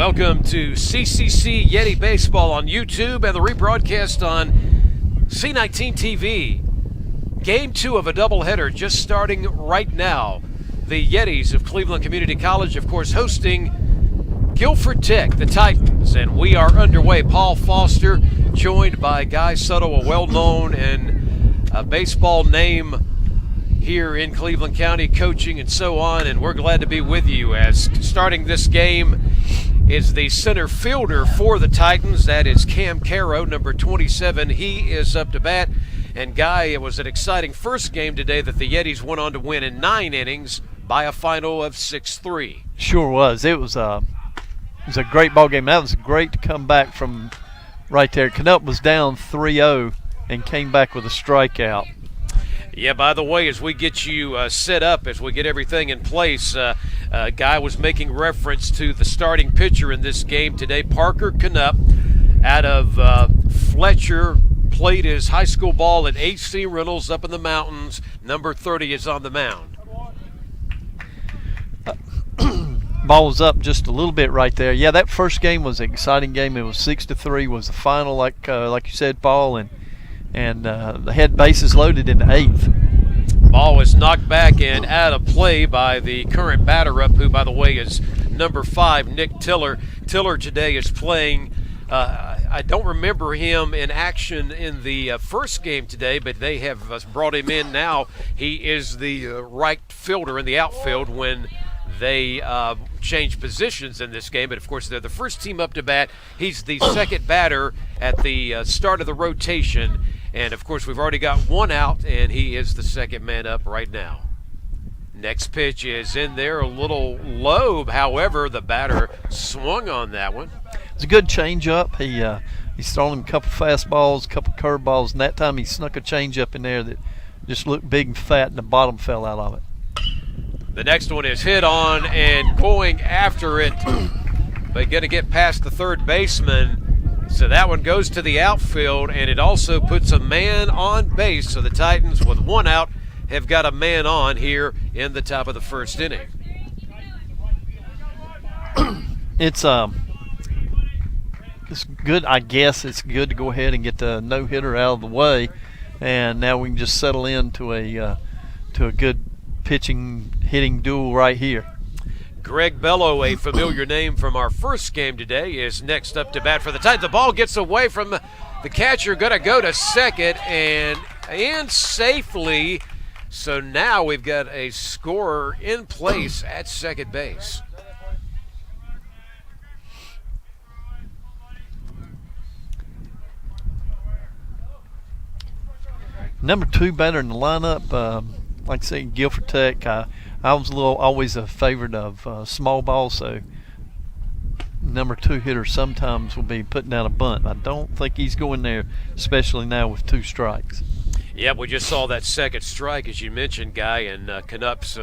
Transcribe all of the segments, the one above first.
Welcome to CCC Yeti Baseball on YouTube and the rebroadcast on C19 TV. Game 2 of a doubleheader just starting right now. The Yetis of Cleveland Community College, of course, hosting Guilford Tech, the Titans, and we are underway. Paul Foster, joined by Guy Suttle, a well-known and baseball name here in Cleveland County, coaching and so on, and we're glad to be with you as starting this game is the center fielder for the Titans. That is Cam Caro, number 27. He is up to bat. And Guy, it was an exciting first game today that the Yetis went on to win in 9 innings by a final of 6-3. Sure was. It was a great ball game. That was great to come back from right there. Canuck was down 3-0 and came back with a strikeout. Yeah, by the way, as we get you set up, as we get everything in place, Guy was making reference to the starting pitcher in this game today, Parker Canuck, out of Fletcher, played his high school ball at H.C. Reynolds up in the mountains. Number 30 is on the mound. Ball was up just a little bit right there. Yeah, that first game was an exciting game. It was 6-3 was the final, like you said, Paul, and they had bases loaded in the 8th. Ball is knocked back and out of play by the current batter up, who, by the way, is number 5, Nick Tiller. Tiller today is playing. I don't remember him in action in the first game today, but they have brought him in now. He is the right fielder in the outfield when they change positions in this game. But, of course, they're the first team up to bat. He's the second batter at the start of the rotation. And, of course, we've already got one out, and he is the second man up right now. Next pitch is in there, a little low. However, the batter swung on that one. It's a good changeup. He's thrown him a couple fastballs, a couple curveballs, and that time he snuck a changeup in there that just looked big and fat, and the bottom fell out of it. The next one is hit on and going after it, but going to get past the third baseman. So that one goes to the outfield, and it also puts a man on base. So the Titans, with one out, have got a man on here in the top of the first inning. It's good. I guess it's good to go ahead and get the no-hitter out of the way, and now we can just settle into a good hitting duel right here. Greg Bello, a familiar name from our first game today, is next up to bat for the Titans. The ball gets away from the catcher, going to go to second and in safely. So now we've got a scorer in place at second base. Number 2 batter in the lineup, like I said, Guilford Tech. I was always a favorite of small ball, so number 2 hitter sometimes will be putting down a bunt. I don't think he's going there, especially now with 2 strikes. Yeah, we just saw that second strike, as you mentioned, Guy, and Canuck's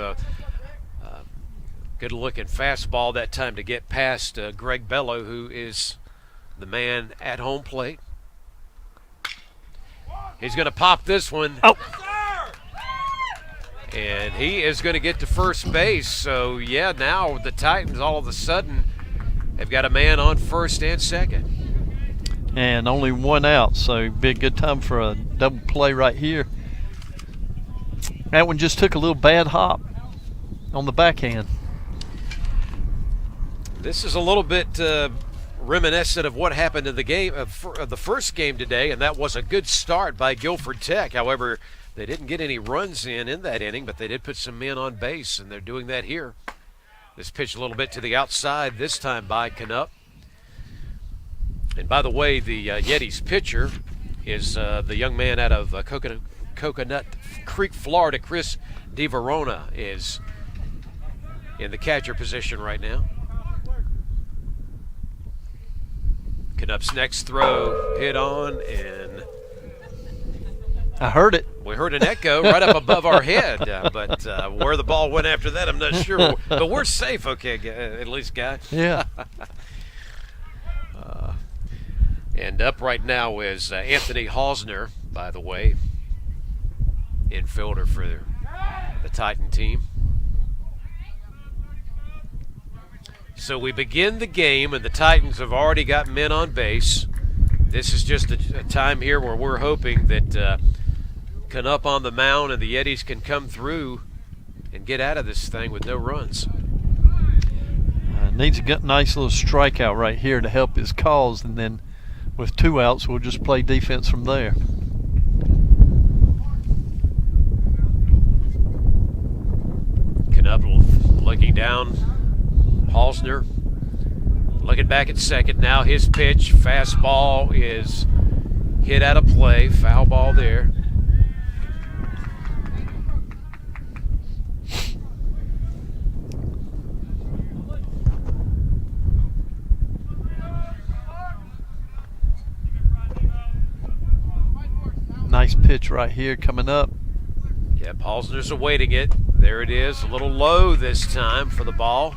good-looking fastball that time to get past Greg Bello, who is the man at home plate. He's going to pop this one. Oh. And he is going to get to first base. So, yeah, now the Titans all of a sudden have got a man on first and second. And only one out, so it'd be a good time for a double play right here. That one just took a little bad hop on the backhand. This is a little bit reminiscent of what happened in the game of the first game today, and that was a good start by Guilford Tech. However, they didn't get any runs in that inning, but they did put some men on base, and they're doing that here. This pitch a little bit to the outside, this time by Canuck. And by the way, the Yetis pitcher is the young man out of Coconut Creek, Florida. Chris DeVerona is in the catcher position right now. Canuck's next throw hit on, and I heard it. We heard an echo right up above our head, but where the ball went after that, I'm not sure. But we're safe, okay, at least, Guy. Yeah. And up right now is Anthony Hausner, by the way, infielder for the Titan team. So we begin the game, and the Titans have already got men on base. This is just a time here where we're hoping that Canup on the mound and the Yetis can come through and get out of this thing with no runs. Needs a nice little strikeout right here to help his cause, and then with 2 outs, we'll just play defense from there. Canup looking down. Halsner looking back at second. Now his pitch, fastball, is hit out of play. Foul ball there. Nice pitch right here coming up. Yep, Halsner's awaiting it. There it is, a little low this time for the ball.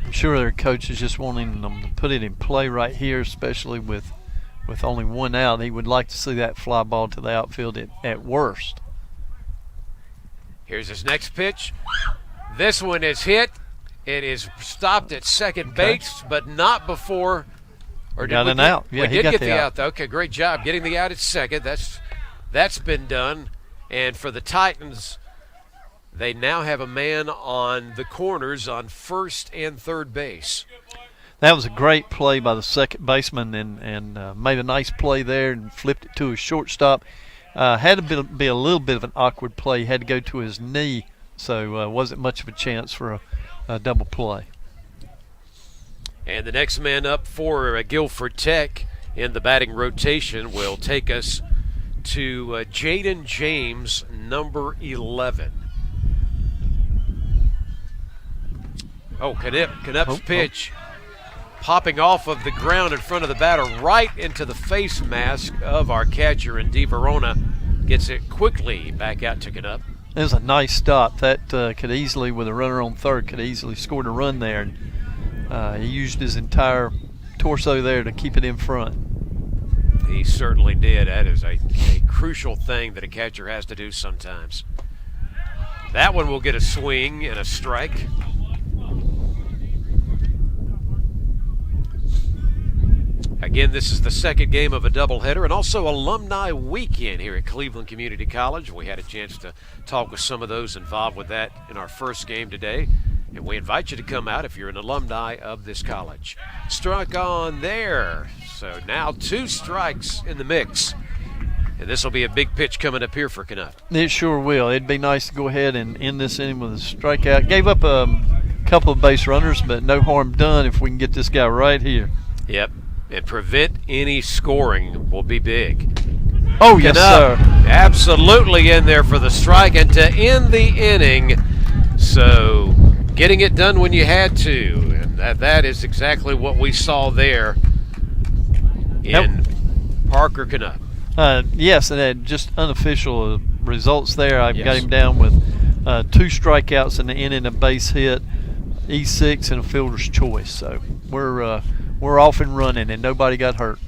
I'm sure their coach is just wanting them to put it in play right here, especially with only 1 out. He would like to see that fly ball to the outfield at worst. Here's his next pitch. This one is hit. It is stopped at second base, but not before. Or got an out. Yeah, we he did got get the the out. out, though. Okay, great job getting the out at second. That's been done. And for the Titans, they now have a man on the corners on first and third base. That was a great play by the second baseman, and made a nice play there and flipped it to his shortstop. Had to be a little bit of an awkward play. He had to go to his knee, so wasn't much of a chance for a double play. And the next man up for Guilford Tech in the batting rotation will take us to Jaden James, number 11. Oh, Canup's pitch popping off of the ground in front of the batter right into the face mask of our catcher, and DeVerona gets it quickly back out to Canup. It was a nice stop. That could easily, with a runner on third, could easily scored a run there. And he used his entire torso there to keep it in front. He certainly did. That is a crucial thing that a catcher has to do sometimes. That one will get a swing and a strike. Again, this is the second game of a doubleheader and also alumni weekend here at Cleveland Community College. We had a chance to talk with some of those involved with that in our first game today. And we invite you to come out if you're an alumni of this college. Struck on there. So now 2 strikes in the mix. And this will be a big pitch coming up here for Canup. It sure will. It'd be nice to go ahead and end this inning with a strikeout. Gave up a couple of base runners, but no harm done if we can get this guy right here. Yep. And prevent any scoring will be big. Oh, yes, sir. Absolutely in there for the strike and to end the inning. So getting it done when you had to. And that is exactly what we saw there in Parker Canup. Yes, and just unofficial results there. I've Yes. got him down with 2 strikeouts in the inning, a base hit, E6, and a fielder's choice. So we're off and running, and nobody got hurt.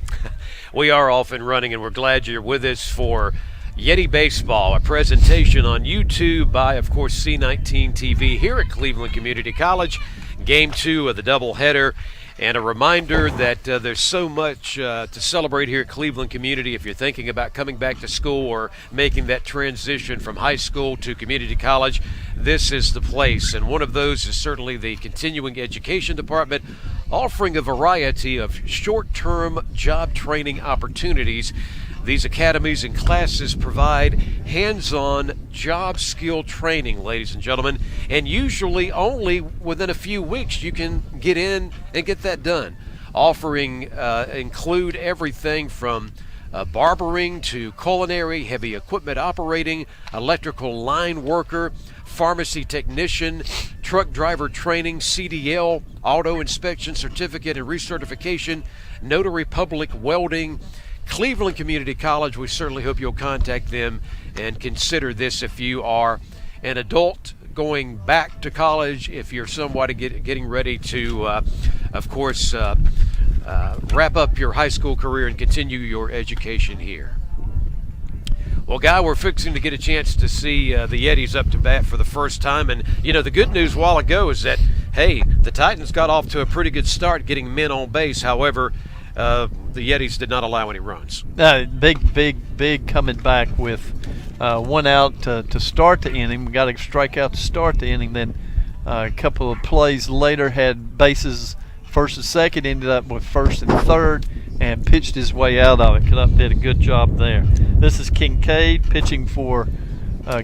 We are off and running, and we're glad you're with us for Yeti Baseball, a presentation on YouTube by, of course, C19 TV here at Cleveland Community College. Game 2 of the doubleheader. And a reminder that there's so much to celebrate here at Cleveland Community. If you're thinking about coming back to school or making that transition from high school to community college, this is the place. And one of those is certainly the continuing education department, offering a variety of short-term job training opportunities. These academies and classes provide hands-on job skill training, ladies and gentlemen, and usually only within a few weeks you can get in and get that done. Offering include everything from barbering to culinary, heavy equipment operating, electrical line worker, pharmacy technician, truck driver training, CDL, auto inspection certificate and recertification, notary public welding. Cleveland Community College, we certainly hope you'll contact them and consider this if you are an adult going back to college, if you're somebody getting ready to, of course, wrap up your high school career and continue your education here. Well, Guy, we're fixing to get a chance to see the Yetis up to bat for the first time. And, the good news a while ago is that, hey, the Titans got off to a pretty good start getting men on base. However, the Yetis did not allow any runs. Big coming back with one out to start the inning. We got a strikeout to start the inning. Then a couple of plays later had bases first and second, ended up with first and third, and pitched his way out of it. Canuck did a good job there. This is Kincaid pitching for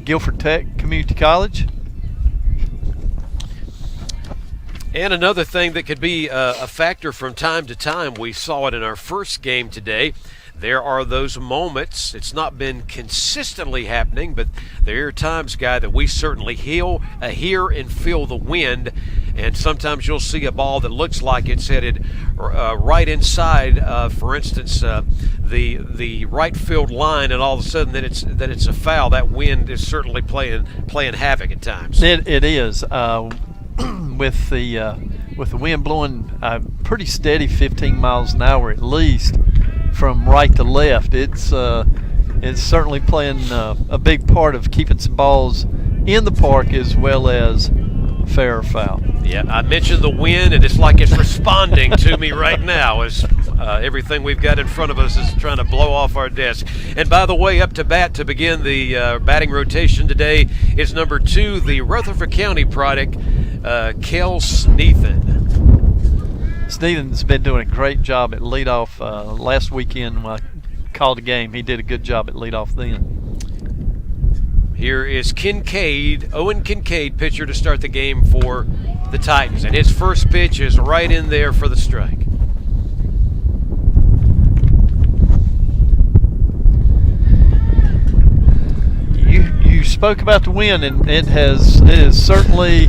Guilford Tech Community College. And another thing that could be a factor from time to time, we saw it in our first game today. There are those moments, it's not been consistently happening, but there are times, Guy, that we certainly hear and feel the wind, and sometimes you'll see a ball that looks like it's headed right inside, for instance, the right field line, and all of a sudden that it's a foul. That wind is certainly playing havoc at times. It is. With the wind blowing pretty steady, 15 miles an hour at least, from right to left, it's certainly playing a big part of keeping some balls in the park as well as fair or foul. Yeah, I mentioned the wind, and it's like it's responding to me right now as everything we've got in front of us is trying to blow off our desk. And by the way, up to bat to begin the batting rotation today is number 2, the Rutherford County product, Kel Sneathan. Sneathan's been doing a great job at leadoff. Last weekend when I called the game, he did a good job at leadoff then. Here is Kincaid, Owen Kincaid, pitcher to start the game for the Titans. And his first pitch is right in there for the strike. You spoke about the wind, and it has certainly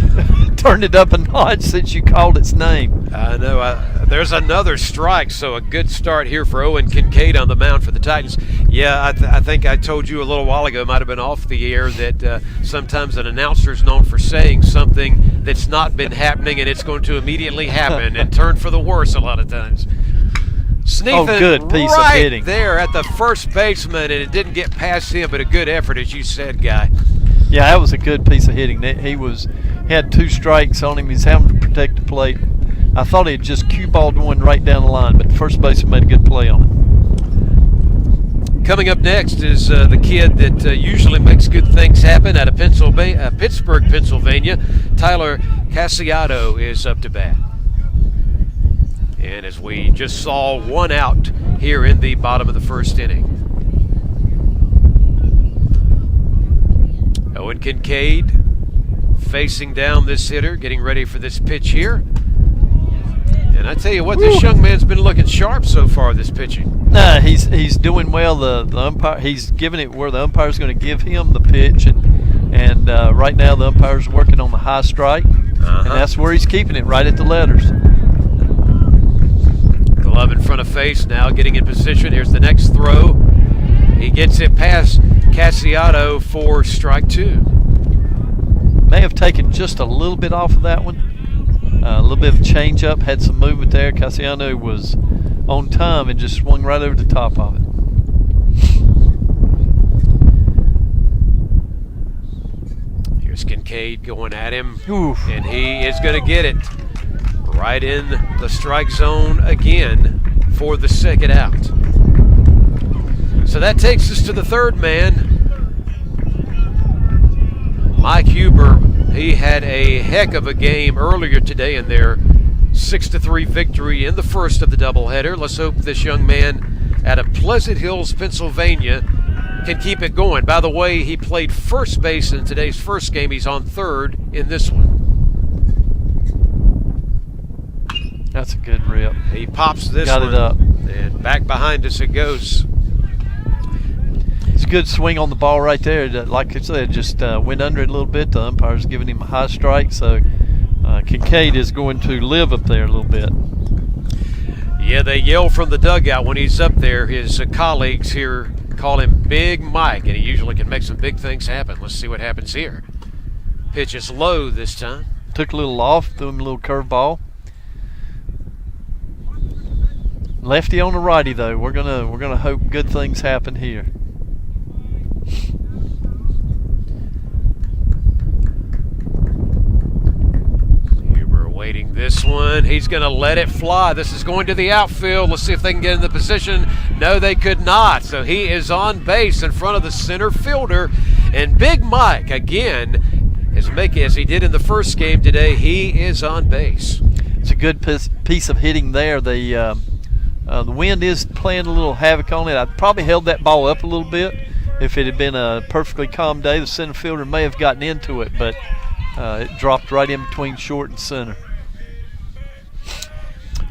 turned it up a notch since you called its name. I know. There's another strike, so a good start here for Owen Kincaid on the mound for the Titans. Yeah, I think I told you a little while ago, might have been off the air, that sometimes an announcer is known for saying something that's not been happening, and it's going to immediately happen and turn for the worse a lot of times. Sneathan, good piece right of hitting there at the first baseman, and it didn't get past him, but a good effort, as you said, Guy. Yeah, that was a good piece of hitting. He had 2 strikes on him. He's having to protect the plate. I thought he had just cue balled one right down the line, but the first baseman made a good play on it. Coming up next is the kid that usually makes good things happen out of Pittsburgh, Pennsylvania. Tyler Casiato is up to bat. And as we just saw, one out here in the bottom of the first inning. Owen Kincaid facing down this hitter, getting ready for this pitch here. And I tell you what, this young man's been looking sharp so far, this pitching. Nah, he's doing well. The umpire, he's giving it where the umpire's going to give him the pitch, and right now the umpire's working on the high strike, and that's where he's keeping it, right at the letters. Glove in front of face, now getting in position. Here's the next throw. He gets it past Casiato for strike 2. May have taken just a little bit off of that one. A little bit of change up, had some movement there. Casiato was on time and just swung right over the top of it. Here's Kincaid going at him. Oof. And he is going to get it right in the strike zone again for the second out. So that takes us to the third man. Mike Huber, he had a heck of a game earlier today in their 6-3 victory in the first of the doubleheader. Let's hope this young man out of Pleasant Hills, Pennsylvania, can keep it going. By the way, he played first base in today's first game. He's on third in this one. That's a good rip. He pops this one. Got it up. And back behind us it goes. It's a good swing on the ball right there. Like I said, just went under it a little bit. The umpire's giving him a high strike, so Kincaid is going to live up there a little bit. Yeah, they yell from the dugout when he's up there. His colleagues here call him Big Mike, and he usually can make some big things happen. Let's see what happens here. Pitch is low this time. Took a little off, threw him a little curveball. Lefty on the righty though. We're gonna hope good things happen here. Waiting this one. He's going to let it fly. This is going to the outfield. Let's see if they can get in the position. No, they could not. So he is on base in front of the center fielder. And Big Mike, again, is making, as he did in the first game today, he is on base. It's a good piece of hitting there. The wind is playing a little havoc on it. I probably held that ball up a little bit. If it had been a perfectly calm day, the center fielder may have gotten into it, but it dropped right in between short and center.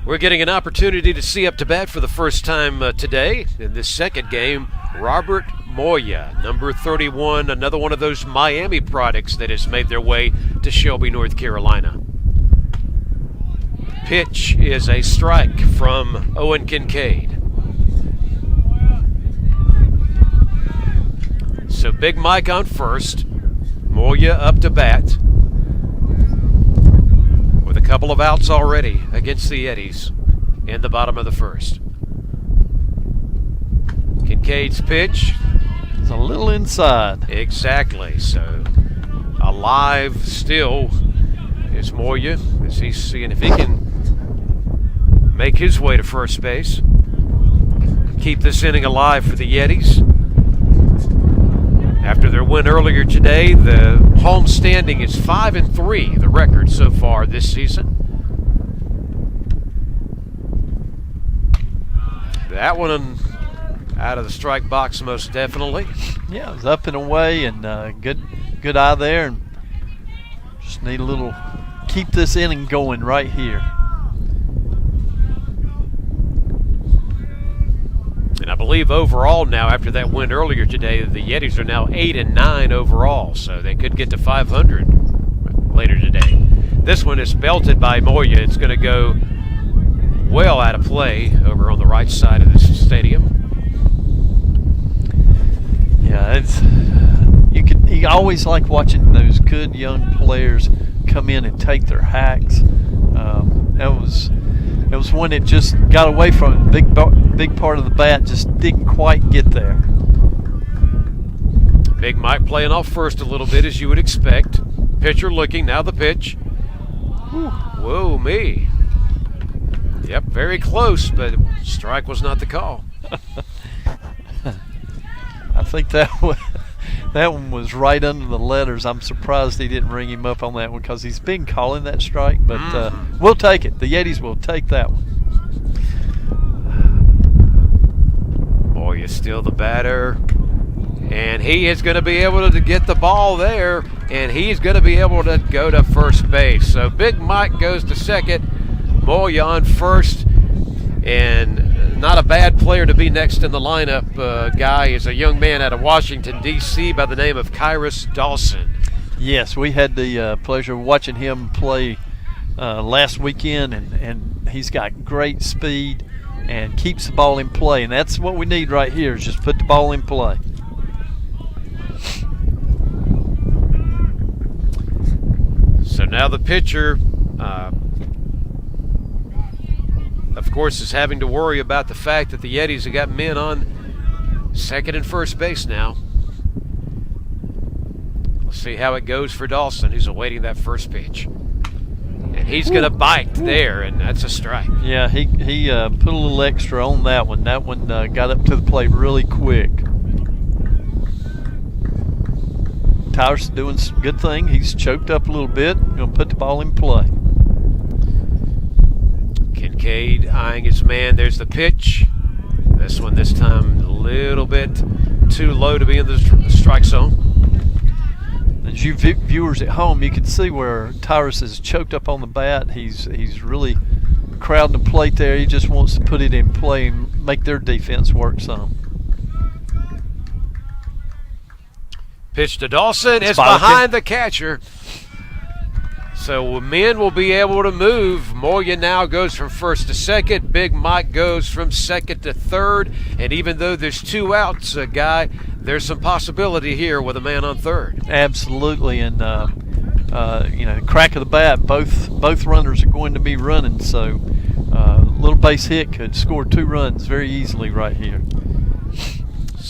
We're getting an opportunity to see up to bat for the first time today in this second game, Robert Moya, number 31, another one of those Miami products that has made their way to Shelby, North Carolina. Pitch is a strike from Owen Kincaid. So Big Mike on first, Moya up to bat. A couple of outs already against the Yetis in the bottom of the first. Kincaid's pitch. It's a little inside. Exactly. So alive still is Moya as he's seeing if he can make his way to first base. Keep this inning alive for the Yetis. After their win earlier today, the home standing is 5-3, the record so far this season. That one out of the strike box most definitely. Yeah, it was up and away, and good eye there, and just need a little, keep this inning going right here. And I believe overall now, after that win earlier today, the Yetis are now 8-9 overall, so they could get to 500 later today. This one is belted by Moya. It's going to go well out of play over on the right side of this stadium. Yeah, you always like watching those good young players come in and take their hacks. It was when it just got away from it. Big part of the bat just didn't quite get there. Big Mike playing off first a little bit, as you would expect. Pitcher looking, now the pitch. Whoa, me. Yep, very close, but strike was not the call. I think that one was right under the letters. I'm surprised he didn't ring him up on that one because he's been calling that strike, but we'll take it. The Yetis will take that one. Boy, is still the batter. And he is going to be able to get the ball there, and he's going to be able to go to first base. So Big Mike goes to second, Moya on first, and not a bad player to be next in the lineup. Guy is a young man out of Washington, D.C. by the name of Kyrus Dawson. Yes, we had the pleasure of watching him play last weekend, and he's got great speed and keeps the ball in play, and that's what we need right here is just put the ball in play. So now the pitcher, of course, is having to worry about the fact that the Yetis have got men on second and first base now. Let's see how it goes for Dawson, who's awaiting that first pitch. And he's going to bite there, and that's a strike. Yeah, he put a little extra on that one. That one got up to the plate really quick. Tyler's doing a good thing. He's choked up a little bit. Going to put the ball in play. Kincaid eyeing his man. There's the pitch. This one this time a little bit too low to be in the strike zone. As you viewers at home, you can see where Tyrus is choked up on the bat. He's really crowding the plate there. He just wants to put it in play and make their defense work some. Pitch to Dawson is behind the catcher. So men will be able to move. Moya now goes from first to second. Big Mike goes from second to third. And even though there's two outs, Guy, there's some possibility here with a man on third. Absolutely, and crack of the bat, both runners are going to be running. So a little base hit could score 2 runs very easily right here.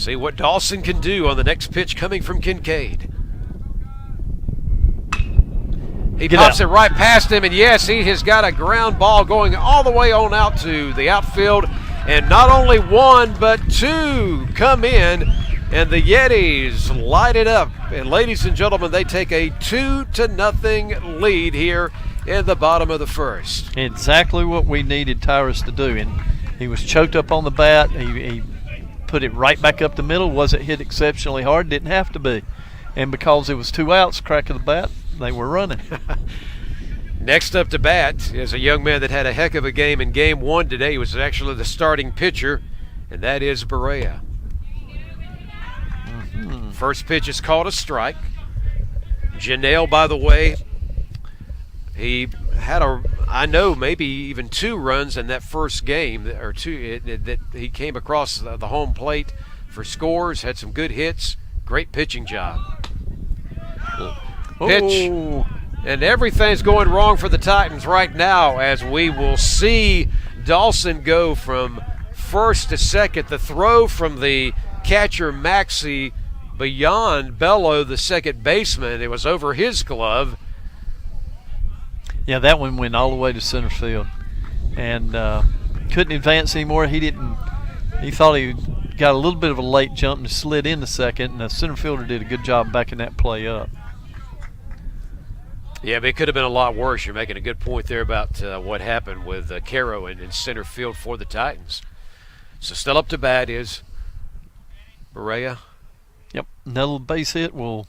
See what Dawson can do on the next pitch coming from Kincaid. He pops it right past him, and yes, he has got a ground ball going all the way on out to the outfield. And not only one, but two come in, and the Yetis light it up. And ladies and gentlemen, they take a 2-0 lead here in the bottom of the first. Exactly what we needed Tyrus to do. And he was choked up on the bat. He put it right back up the middle. Wasn't hit exceptionally hard. Didn't have to be. And because it was 2 outs, crack of the bat, they were running. Next up to bat is a young man that had a heck of a game in Game 1 today. He was actually the starting pitcher, and that is Berea. First pitch is called a strike. Janelle, by the way, he had I know maybe even 2 runs in that first game, or 2 that he came across the home plate for scores, had some good hits, great pitching job. Pitch, and everything's going wrong for the Titans right now, as we will see Dawson go from first to second. The throw from the catcher Maxey beyond Bello, the second baseman, it was over his glove. Yeah, that one went all the way to center field, and couldn't advance anymore. He thought he got a little bit of a late jump and slid into second, and the center fielder did a good job backing that play up. Yeah, but it could have been a lot worse. You're making a good point there about what happened with Caro in center field for the Titans. So still up to bat is Berea. Yep, another base hit will,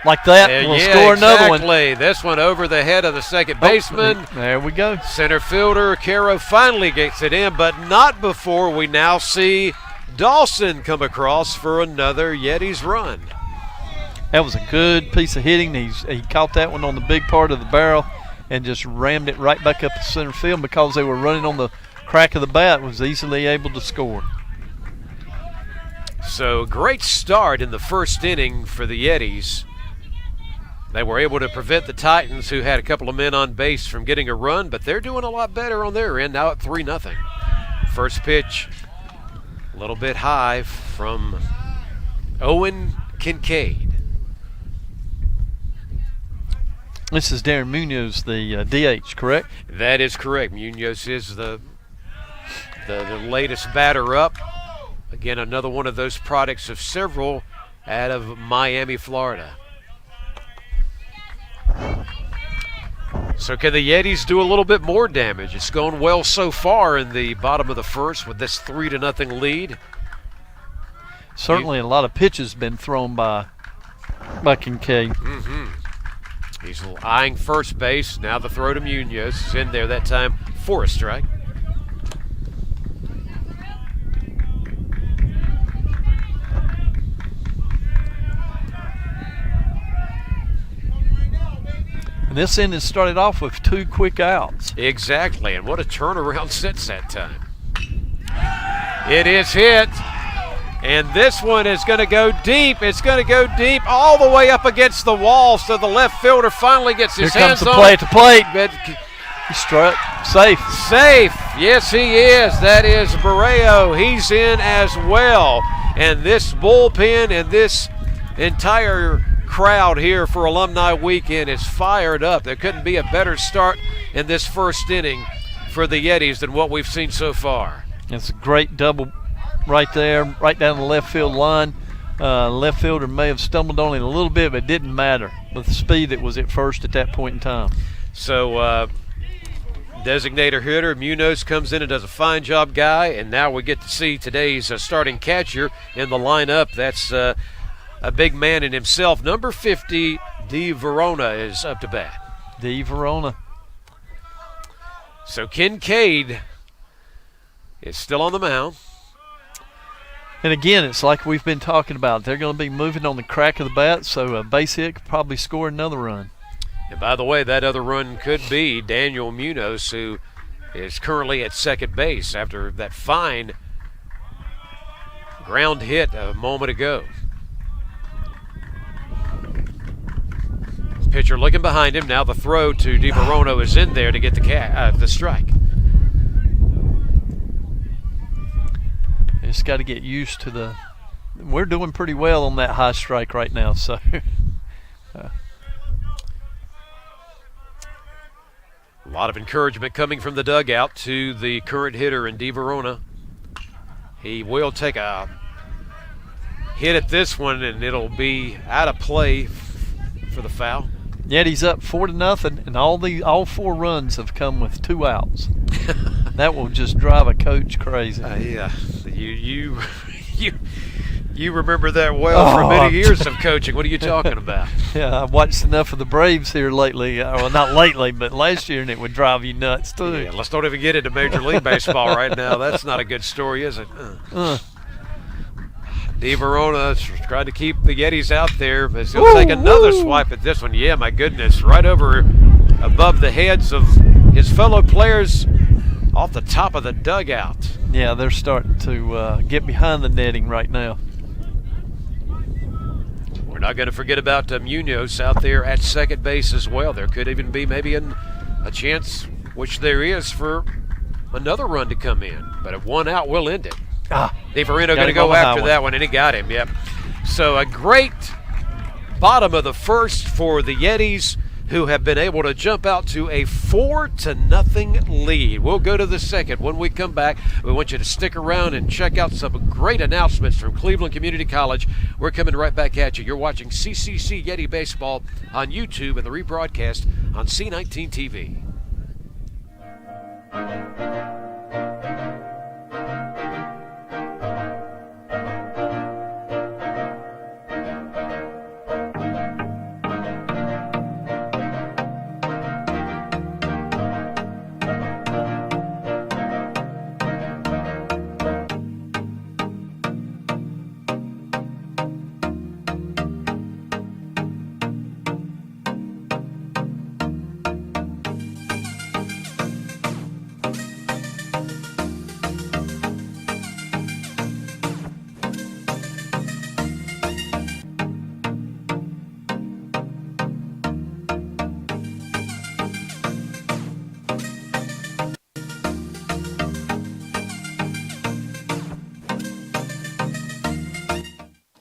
like that, we'll yeah, score another one. Exactly. This one over the head of the second baseman. There we go. Center fielder Caro finally gets it in, but not before we now see Dawson come across for another Yetis run. That was a good piece of hitting. He caught that one on the big part of the barrel and just rammed it right back up the center field. Because they were running on the crack of the bat, was easily able to score. So great start in the first inning for the Yetis. They were able to prevent the Titans, who had a couple of men on base, from getting a run, but they're doing a lot better on their end now at 3-0. First pitch, a little bit high from Owen Kincaid. This is Darren Munoz, the DH, correct? That is correct. Munoz is the latest batter up. Again, another one of those products of several out of Miami, Florida. So can the Yetis do a little bit more damage? It's going well so far in the bottom of the first with this 3-0 lead. Certainly a lot of pitches been thrown by Kincaid. He's eyeing first base. Now the throw to Munoz. He's in there that time for a strike. And this inning started off with 2 quick outs. Exactly, and what a turnaround since that time. It is hit. And this one is going to go deep. It's going to go deep all the way up against the wall. So the left fielder finally gets his hands on it. Here comes the play at the plate. He struck. Safe. Safe. Yes, he is. That is Barreo. He's in as well. And this bullpen and this entire crowd here for Alumni Weekend is fired up. There couldn't be a better start in this first inning for the Yetis than what we've seen so far. It's a great double right there, right down the left field line. Left fielder may have stumbled on it a little bit, but it didn't matter with the speed that was at first at that point in time. So designator hitter Munoz comes in and does a fine job, Guy, and now we get to see today's starting catcher in the lineup. That's a big man in himself. Number 50, D. Verona, is up to bat. D. Verona. So Kincaid is still on the mound. And again, it's like we've been talking about. They're going to be moving on the crack of the bat, so a base hit could probably score another run. And by the way, that other run could be Daniel Munoz, who is currently at second base after that fine ground hit a moment ago. Pitcher looking behind him. Now the throw to DiVerono is in there to get the strike. Just got to get used to the we're doing pretty well on that high strike right now. So. A lot of encouragement coming from the dugout to the current hitter in DeVerona. He will take a hit at this one, and it'll be out of play for the foul. Yetis up 4-0, and all 4 runs have come with 2 outs. That will just drive a coach crazy. Yeah, you remember that well from many years of coaching. What are you talking about? Yeah, I've watched enough of the Braves here lately. Well, not lately, but last year, and it would drive you nuts too. Yeah, let's don't even get into Major League Baseball right now. That's not a good story, is it? DeVerona trying to keep the Yetis out there, but he'll take another swipe at this one. Yeah, my goodness, right over above the heads of his fellow players off the top of the dugout. Yeah, they're starting to get behind the netting right now. We're not going to forget about Munoz out there at second base as well. There could even be maybe a chance, which there is, for another run to come in. But if 1 out will end it. DeVerona going to go after that one, and he got him, yep. So a great bottom of the first for the Yetis, who have been able to jump out to a 4-0 lead. We'll go to the second. When we come back, we want you to stick around and check out some great announcements from Cleveland Community College. We're coming right back at you. You're watching CCC Yeti Baseball on YouTube and the rebroadcast on C19 TV.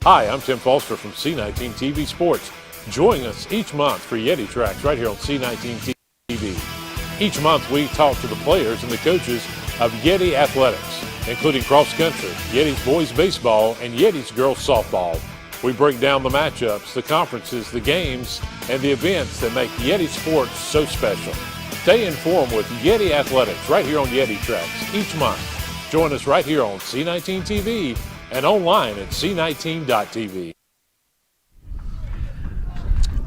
Hi, I'm Tim Foster from C19 TV Sports. Join us each month for Yeti Tracks right here on C19 TV. Each month we talk to the players and the coaches of Yeti Athletics, including cross country, Yetis boys baseball, and Yetis girls softball. We break down the matchups, the conferences, the games, and the events that make Yeti sports so special. Stay informed with Yeti Athletics right here on Yeti Tracks each month. Join us right here on C19 TV and online at c19.tv.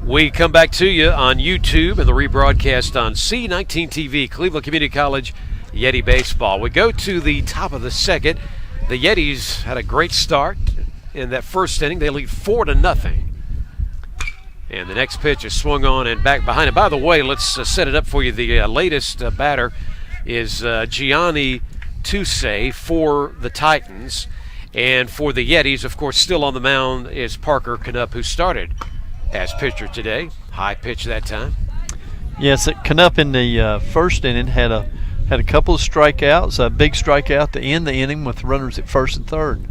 We come back to you on YouTube and the rebroadcast on C19 TV, Cleveland Community College Yeti Baseball. We go to the top of the second. The Yetis had a great start in that first inning. They lead 4-0. And the next pitch is swung on and back behind it. By the way, let's set it up for you. The latest batter is Gianni Tusse for the Titans. And for the Yetis, of course, still on the mound is Parker Knupp, who started as pitcher today. High pitch that time. Yes, Knupp in the first inning had a couple of strikeouts, a big strikeout to end the inning with runners at first and third.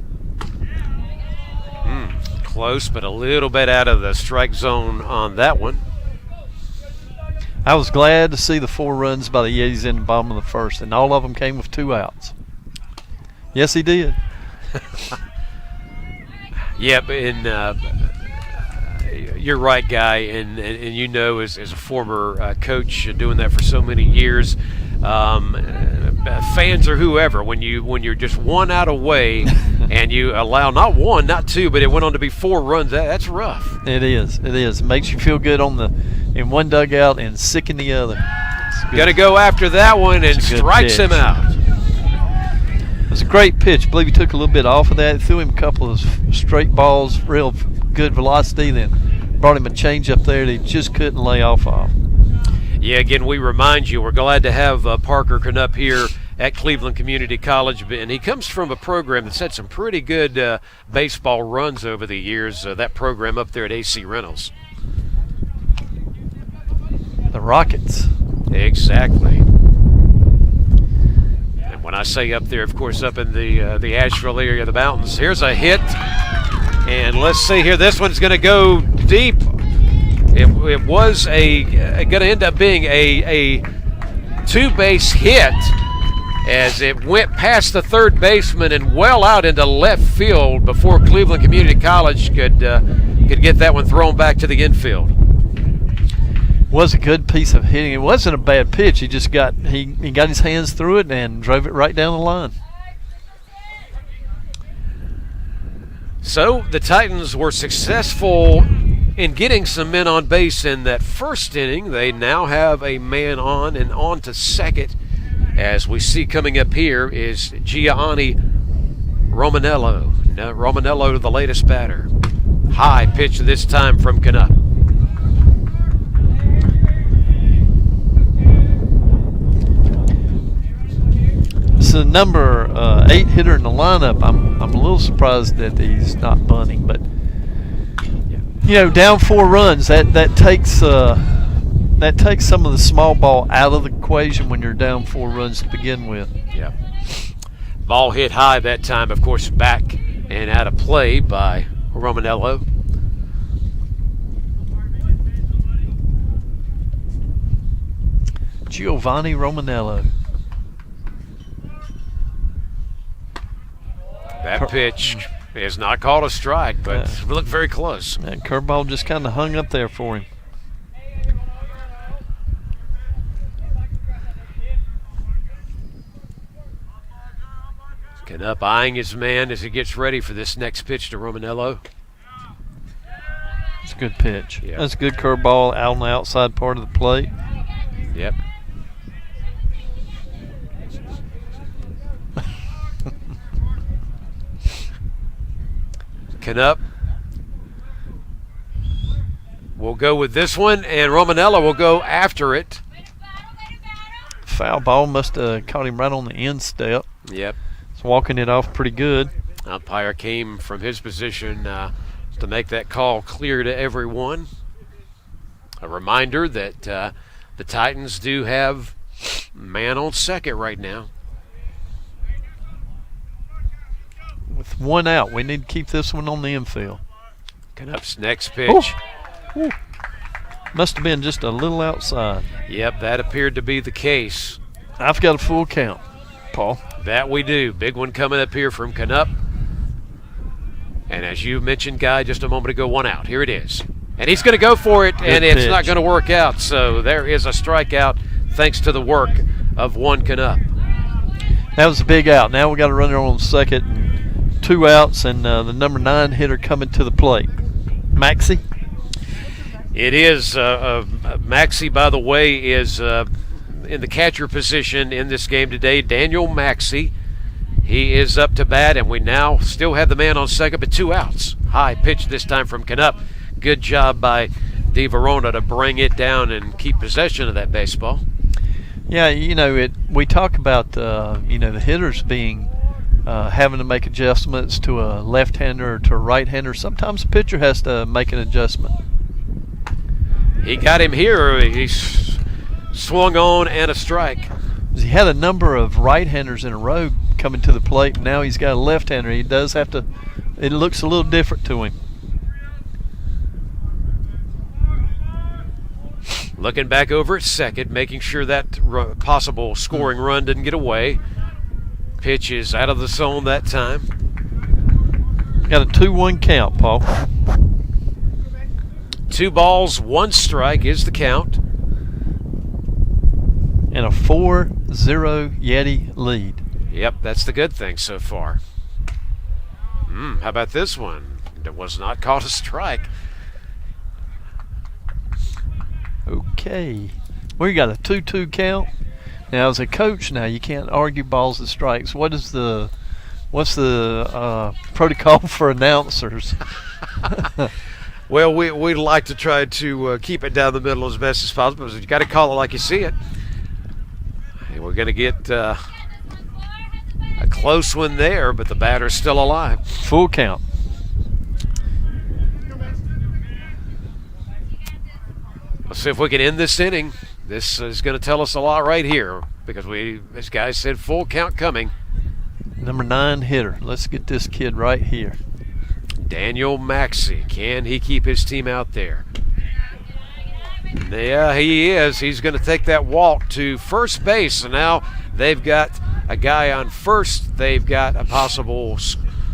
Close, but a little bit out of the strike zone on that one. I was glad to see the 4 runs by the Yetis in the bottom of the first, and all of them came with 2 outs. Yes, he did. Yep, and you're right, Guy, and you know, as a former coach doing that for so many years, fans or whoever, when you're just 1 out away and you allow not 1, not 2, but it went on to be 4 runs, that's rough. It is. It makes you feel good in one dugout and sick in the other. Got to go after that one, and strikes him out. It was a great pitch. I believe he took a little bit off of that. Threw him a couple of straight balls, real good velocity, then brought him a change up there that he just couldn't lay off of. Yeah, again, we remind you, we're glad to have Parker Knupp here at Cleveland Community College, and he comes from a program that's had some pretty good baseball runs over the years, that program up there at AC Reynolds. The Rockets. Exactly. When I say up there, of course, up in the Asheville area of the mountains. Here's a hit And let's see here. This one's going to go deep. It was going to end up being a two-base hit as it went past the third baseman and well out into left field before Cleveland Community College could get that one thrown back to the infield. Was a good piece of hitting. It wasn't a bad pitch. He just got his hands through it and drove it right down the line. So the Titans were successful in getting some men on base in that first inning. They now have a man on and on to second. As we see coming up here is Gianni Romanello. Now, Romanello, the latest batter. High pitch this time from Canuck. It's the number 8 hitter in the lineup. I'm a little surprised that he's not bunting, but down 4 runs that takes some of the small ball out of the equation when you're down 4 runs to begin with. Yeah. Ball hit high that time, of course, back and out of play by Romanello. Giovanni Romanello. That pitch is not called a strike, but it looked very close. That curveball just kind of hung up there for him. Canuck eyeing his man as he gets ready for this next pitch to Romanello. It's a good pitch. Yep. That's a good curveball out on the outside part of the plate. Yep. Canuck will go with this one, and Romanello will go after it. Foul ball must have caught him right on the instep. Yep. He's walking it off pretty good. Umpire came from his position to make that call clear to everyone. A reminder that the Titans do have man on second right now. With 1 out, we need to keep this one on the infield. Canucks next pitch. Ooh. Must have been just a little outside. Yep, that appeared to be the case. I've got a full count, Paul. That we do. Big one coming up here from Canuck. And as you mentioned, Guy, just a moment ago, 1 out. Here it is. And he's going to go for it, and it's not going to work out. So there is a strikeout thanks to the work of one Canuck. That was a big out. Now we got a runner on second, and 2 outs, and the number 9 hitter coming to the plate. Maxey? It is. Maxey, by the way, is in the catcher position in this game today. Daniel Maxey. He is up to bat, and we now still have the man on second, but 2 outs. High pitch this time from Canuck. Good job by Di Verona to bring it down and keep possession of that baseball. Yeah, we talk about the hitters being having to make adjustments to a left-hander or to a right-hander. Sometimes the pitcher has to make an adjustment. He got him here. He swung on and a strike. He had a number of right-handers in a row coming to the plate, and now he's got a left-hander. He does have to. It looks a little different to him. Looking back over at second, making sure that possible scoring run didn't get away. Pitch is out of the zone that time. Got a 2-1 count, Paul. 2 balls, 1 strike is the count. And a 4-0 Yeti lead. Yep, that's the good thing so far. How about this one? It was not called a strike. Okay. We got a 2-2 count. Now, as a coach, you can't argue balls and strikes. What's the protocol for announcers? Well, we like to try to keep it down the middle as best as possible. But you got to call it like you see it. And we're going to get a close one there, but the batter's still alive. Full count. Let's see if we can end this inning. This is going to tell us a lot right here because this guy said full count coming. Number 9 hitter. Let's get this kid right here. Daniel Maxey, can he keep his team out there? Yeah, he is. He's going to take that walk to first base, and now they've got a guy on first. They've got a possible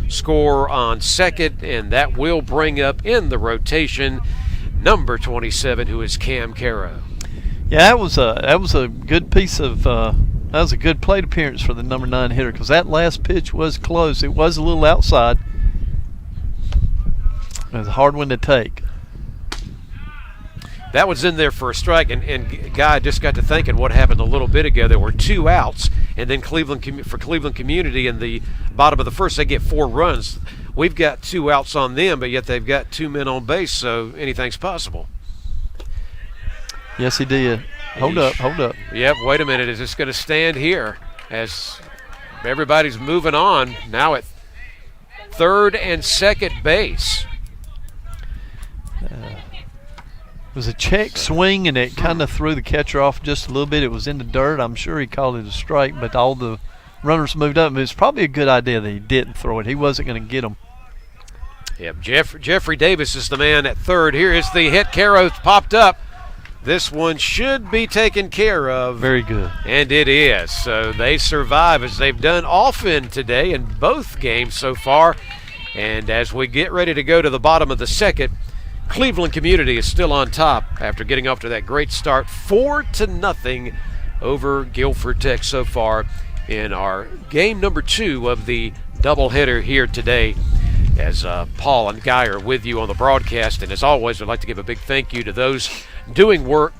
score on second, and that will bring up in the rotation number 27, who is Cam Caro. Yeah, that was a good piece of that was a good plate appearance for the number 9 hitter, because that last pitch was close. It was a little outside. It was a hard one to take. That was in there for a strike, and Guy just got to thinking what happened a little bit ago. There were 2 outs, and then Cleveland Community in the bottom of the first, they get 4 runs. We've got 2 outs on them, but yet they've got 2 men on base, so anything's possible. Yes, he did. Hold up. Yep, wait a minute. Is this going to stand here as everybody's moving on now at third and second base? It was a check swing, and it kind of threw the catcher off just a little bit. It was in the dirt. I'm sure he called it a strike, but all the runners moved up. It was probably a good idea that he didn't throw it. He wasn't going to get them. Yep, Jeffrey Davis is the man at third. Here is the hit. Caro's popped up. This one should be taken care of. Very good. And it is. So they survive, as they've done often today in both games so far. And as we get ready to go to the bottom of the second, Cleveland Community is still on top after getting off to that great start, 4-0 over Guilford Tech so far in our game number 2 of the doubleheader here today. As Paul and Guy are with you on the broadcast, and as always, I'd like to give a big thank you to those doing work.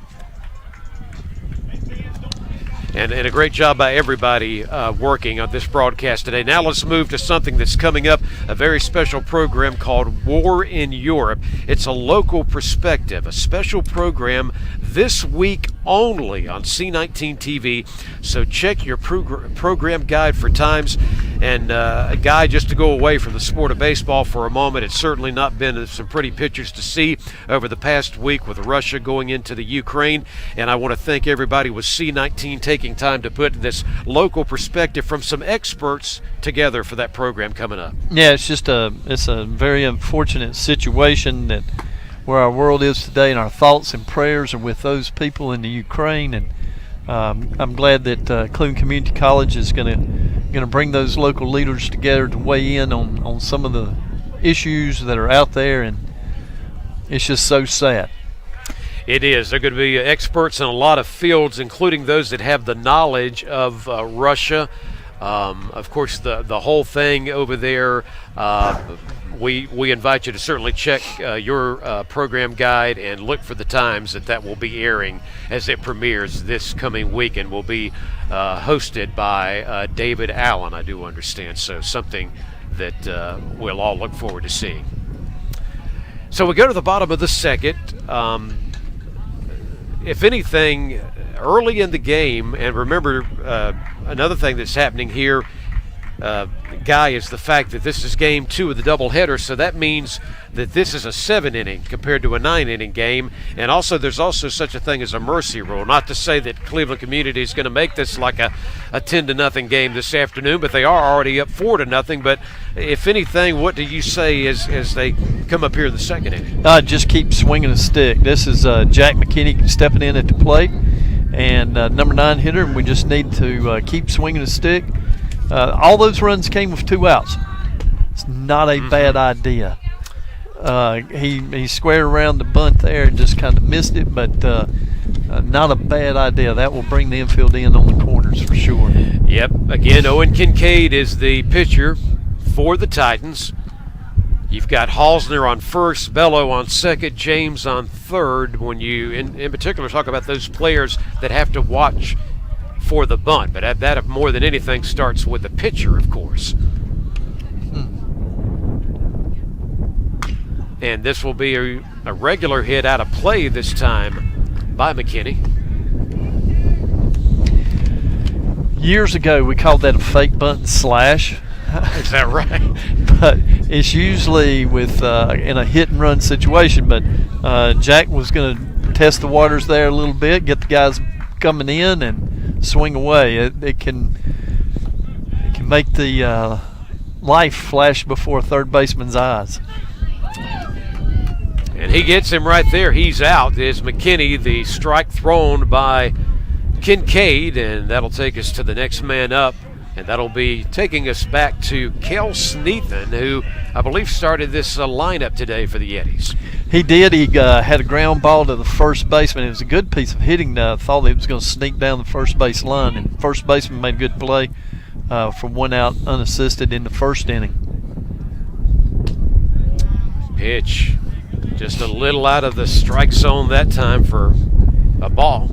And a great job by everybody working on this broadcast today. Now let's move to something that's coming up, a very special program called War in Europe. It's a local perspective, a special program this week only on C19 TV. So check your program guide for times. And a guy, just to go away from the sport of baseball for a moment, it's certainly not been some pretty pictures to see over the past week with Russia going into the Ukraine. And I want to thank everybody with C19 taking time to put this local perspective from some experts together for that program coming up. Yeah, it's a very unfortunate situation that where our world is today, and our thoughts and prayers are with those people in the Ukraine. And I'm glad that Cleveland Community College is going to bring those local leaders together to weigh in on some of the issues that are out there, and it's just so sad. It is. They're going to be experts in a lot of fields, including those that have the knowledge of Russia. Of course, the whole thing over there, we invite you to certainly check your program guide and look for the times that will be airing as it premieres this coming week, and will be hosted by David Allen, I do understand. So something that we'll all look forward to seeing. So we go to the bottom of the second. If anything, early in the game, and remember another thing that's happening here, Guy, is the fact that this is game 2 of the doubleheader, so that means that this is a 7-inning compared to a 9-inning game. And also, there's also such a thing as a mercy rule. Not to say that Cleveland Community is going to make this like a 10-0 game this afternoon, but they are already up 4-0. But if anything, what do you say as they come up here in the second inning? Just keep swinging the stick. This is Jack McKinney stepping in at the plate, and number 9 hitter, and we just need to keep swinging the stick. All those runs came with 2 outs. It's not a bad idea. He squared around the bunt there and just kind of missed it, but not a bad idea. That will bring the infield in on the corners for sure. Yep. Again, Owen Kincaid is the pitcher for the Titans. You've got Halsner on first, Bello on second, James on third. When you, in particular, talk about those players that have to watch for the bunt, but that more than anything starts with the pitcher, of course. And this will be a regular hit out of play this time by McKinney. Years ago, we called that a fake bunt and slash. Is that right? But it's usually with in a hit and run situation. But Jack was going to test the waters there a little bit, get the guys coming in, and swing away. It can make the life flash before a third baseman's eyes. And he gets him right there. He's out. Is McKinney, the strike thrown by Kincaid, and that'll take us to the next man up. And that'll be taking us back to Kel Sneathan, who I believe started this lineup today for the Yetis. He did. He had a ground ball to the first baseman. It was a good piece of hitting. Thought he was going to sneak down the first base line, and first baseman made a good play for one out unassisted in the first inning. Pitch just a little out of the strike zone that time for a ball.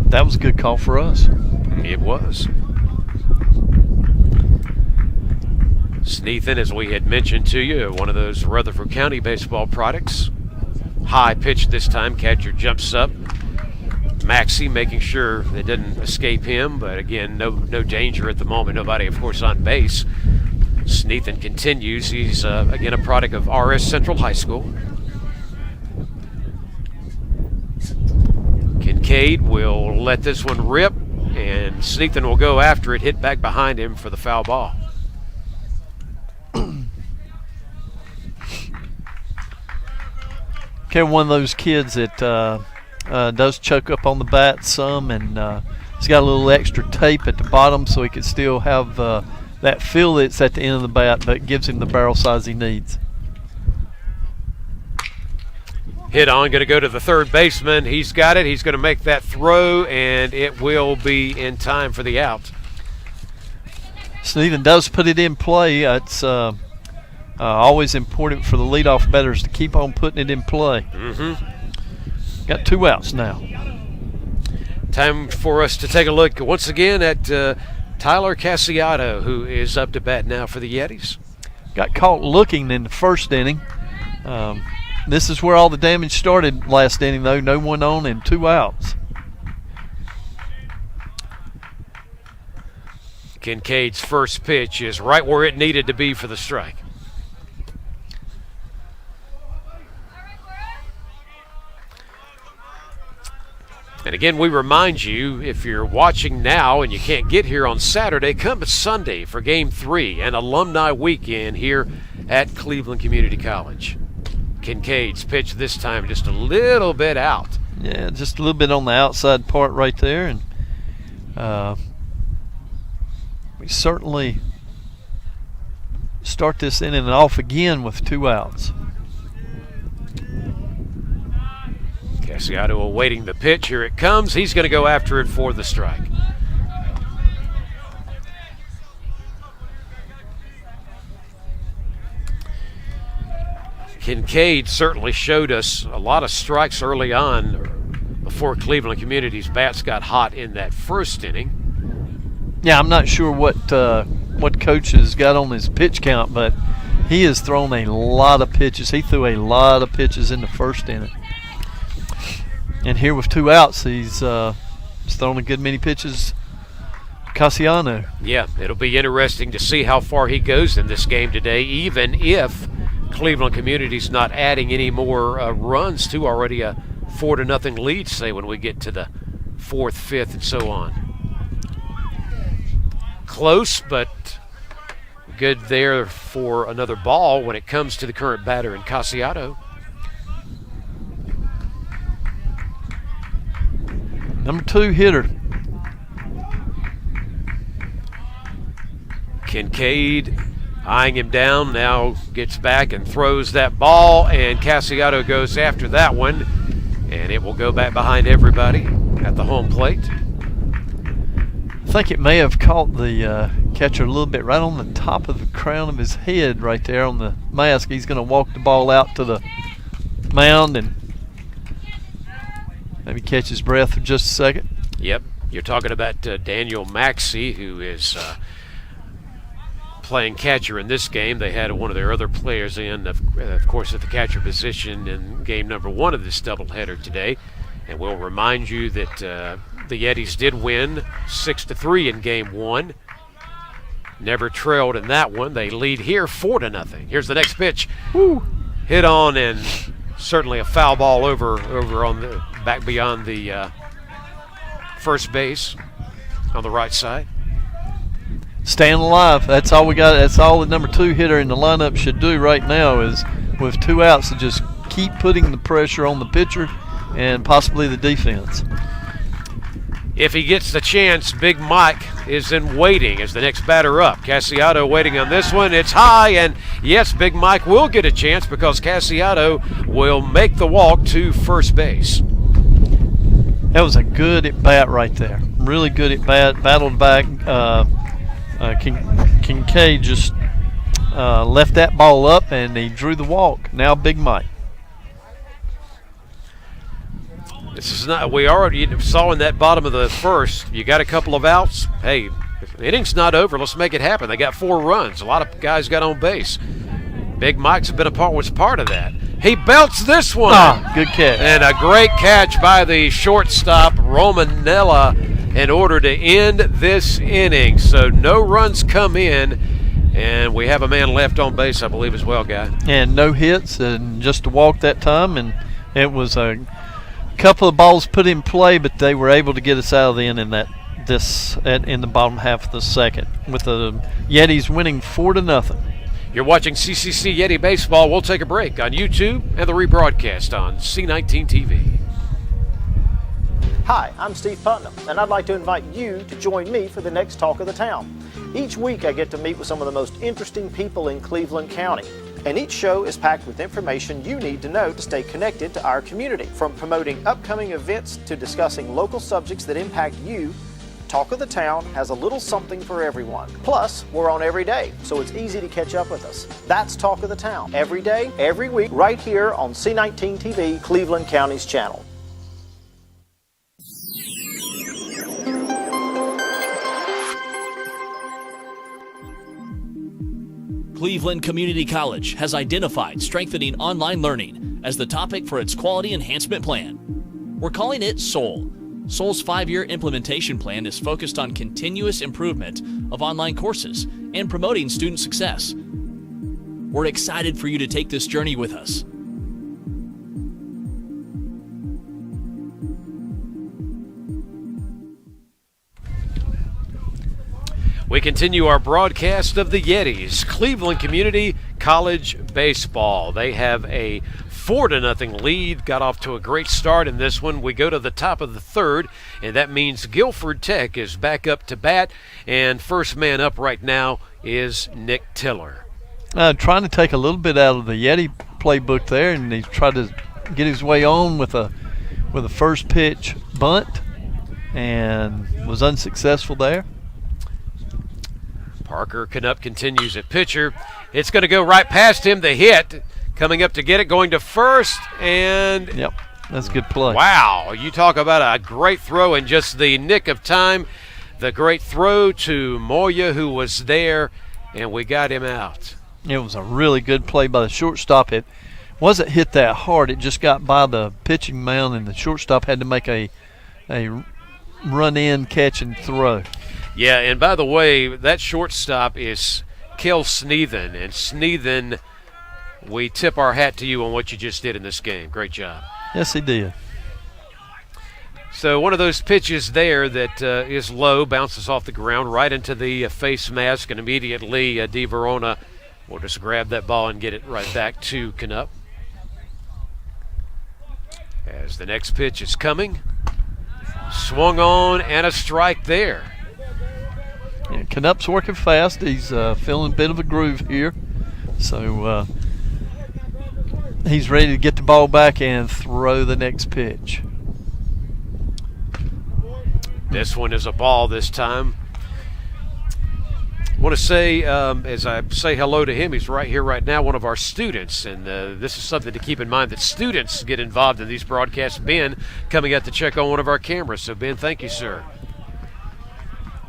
That was a good call for us. It was. Sneathan, as we had mentioned to you, one of those Rutherford County baseball products. High pitch this time. Catcher jumps up. Maxey making sure they didn't escape him, but again, no danger at the moment. Nobody, of course, on base. Sneathan continues. He's, again, a product of RS Central High School. Kincaid will let this one rip, and Sneathan will go after it, hit back behind him for the foul ball. Okay, one of those kids that does choke up on the bat some, and he's got a little extra tape at the bottom so he can still have that feel that's at the end of the bat, but gives him the barrel size he needs. Hit on, going to go to the third baseman. He's got it. He's going to make that throw, and it will be in time for the out. Sneathan does put it in play. It's always important for the leadoff batters to keep on putting it in play. Got 2 outs now. Time for us to take a look once again at Tyler Cassiato, who is up to bat now for the Yetis. Got caught looking in the first inning. This is where all the damage started last inning, though. No one on and 2 outs. Kincaid's first pitch is right where it needed to be for the strike. And again, we remind you, if you're watching now and you can't get here on Saturday, come Sunday for Game 3 and Alumni Weekend here at Cleveland Community College. Kincaid's pitch this time just a little bit out. Yeah, just a little bit on the outside part right there. And we certainly start this inning off again with 2 outs. Cassiato awaiting the pitch. Here it comes. He's going to go after it for the strike. Kincaid certainly showed us a lot of strikes early on before Cleveland Community's bats got hot in that first inning. Yeah, I'm not sure what coach has got on his pitch count, but he has thrown a lot of pitches. He threw a lot of pitches in the first inning. And here with 2 outs, he's thrown a good many pitches. Cassiano. Yeah, it'll be interesting to see how far he goes in this game today, even if Cleveland Community's not adding any more runs to already a 4-0 lead, say, when we get to the 4th, 5th, and so on. Close, but good there for another ball when it comes to the current batter in Cassiato. Number 2 hitter. Kincaid eyeing him down, now gets back and throws that ball, and Cassiato goes after that one, and it will go back behind everybody at the home plate. I think it may have caught the catcher a little bit right on the top of the crown of his head right there on the mask. He's going to walk the ball out to the mound and maybe catch his breath for just a second. Yep, you're talking about Daniel Maxey, who is playing catcher in this game. They had one of their other players in, of course, at the catcher position in game number 1 of this doubleheader today. And we'll remind you that the Yetis did win 6-3 in game 1. Never trailed in that one. They lead here 4-0. Here's the next pitch. Woo. Hit on, and certainly a foul ball over on the back beyond the first base on the right side. Staying alive. That's all we got. That's all the number 2 hitter in the lineup should do right now is with 2 outs to just keep putting the pressure on the pitcher and possibly the defense. If he gets the chance, Big Mike is in waiting as the next batter up. Cassiato waiting on this one. It's high, and yes, Big Mike will get a chance because Cassiato will make the walk to first base. That was a good at-bat right there. Really good at-bat. Battled back. Kincaid just left that ball up, and he drew the walk. Now Big Mike. This is not. We already saw in that bottom of the first. You got a couple of outs. Hey, if the inning's not over, let's make it happen. They got 4 runs. A lot of guys got on base. Big Mike's was part of that. He belts this one. Good catch. And a great catch by the shortstop, Romanella, in order to end this inning. So no runs come in, and we have a man left on base, I believe, as well, Guy. And no hits, and just a walk that time, and it was a couple of balls put in play, but they were able to get us out of the inning in the bottom half of the second, with the Yetis winning 4-0. You're watching CCC Yeti Baseball. We'll take a break on YouTube and the rebroadcast on C19 TV. Hi, I'm Steve Putnam, and I'd like to invite you to join me for the next Talk of the Town. Each week I get to meet with some of the most interesting people in Cleveland County, and each show is packed with information you need to know to stay connected to our community. From promoting upcoming events to discussing local subjects that impact you, Talk of the Town has a little something for everyone. Plus, we're on every day, so it's easy to catch up with us. That's Talk of the Town, every day, every week, right here on C19 TV, Cleveland County's channel. Cleveland Community College has identified strengthening online learning as the topic for its quality enhancement plan. We're calling it SOUL. SOUL's 5-year implementation plan is focused on continuous improvement of online courses and promoting student success. We're excited for you to take this journey with us. We continue our broadcast of the Yetis, Cleveland Community College Baseball. They have a 4-0 lead, got off to a great start in this one. We go to the top of the third, and that means Guilford Tech is back up to bat, and first man up right now is Nick Tiller. Trying to take a little bit out of the Yeti playbook there, and he tried to get his way on with a first pitch bunt, and was unsuccessful there. Parker Knupp continues at pitcher. It's going to go right past him. The hit coming up to get it, going to first, and yep, that's a good play. Wow, you talk about a great throw in just the nick of time. The great throw to Moya, who was there, and we got him out. It was a really good play by the shortstop. It wasn't hit that hard. It just got by the pitching mound, and the shortstop had to make a run-in, catch, and throw. Yeah, and by the way, that shortstop is Kel Sneathen, and Sneathen, we tip our hat to you on what you just did in this game. Great job. Yes, he did. So one of those pitches there that is low, bounces off the ground right into the face mask, and immediately Di Verona will just grab that ball and get it right back to Knupp. As the next pitch is coming, swung on and a strike there. Yeah, Knupp's working fast. He's feeling a bit of a groove here. So he's ready to get the ball back and throw the next pitch. This one is a ball this time. I want to say, as I say hello to him, he's right here right now, one of our students. And this is something to keep in mind, that students get involved in these broadcasts. Ben coming out to check on one of our cameras. So, Ben, thank you, sir.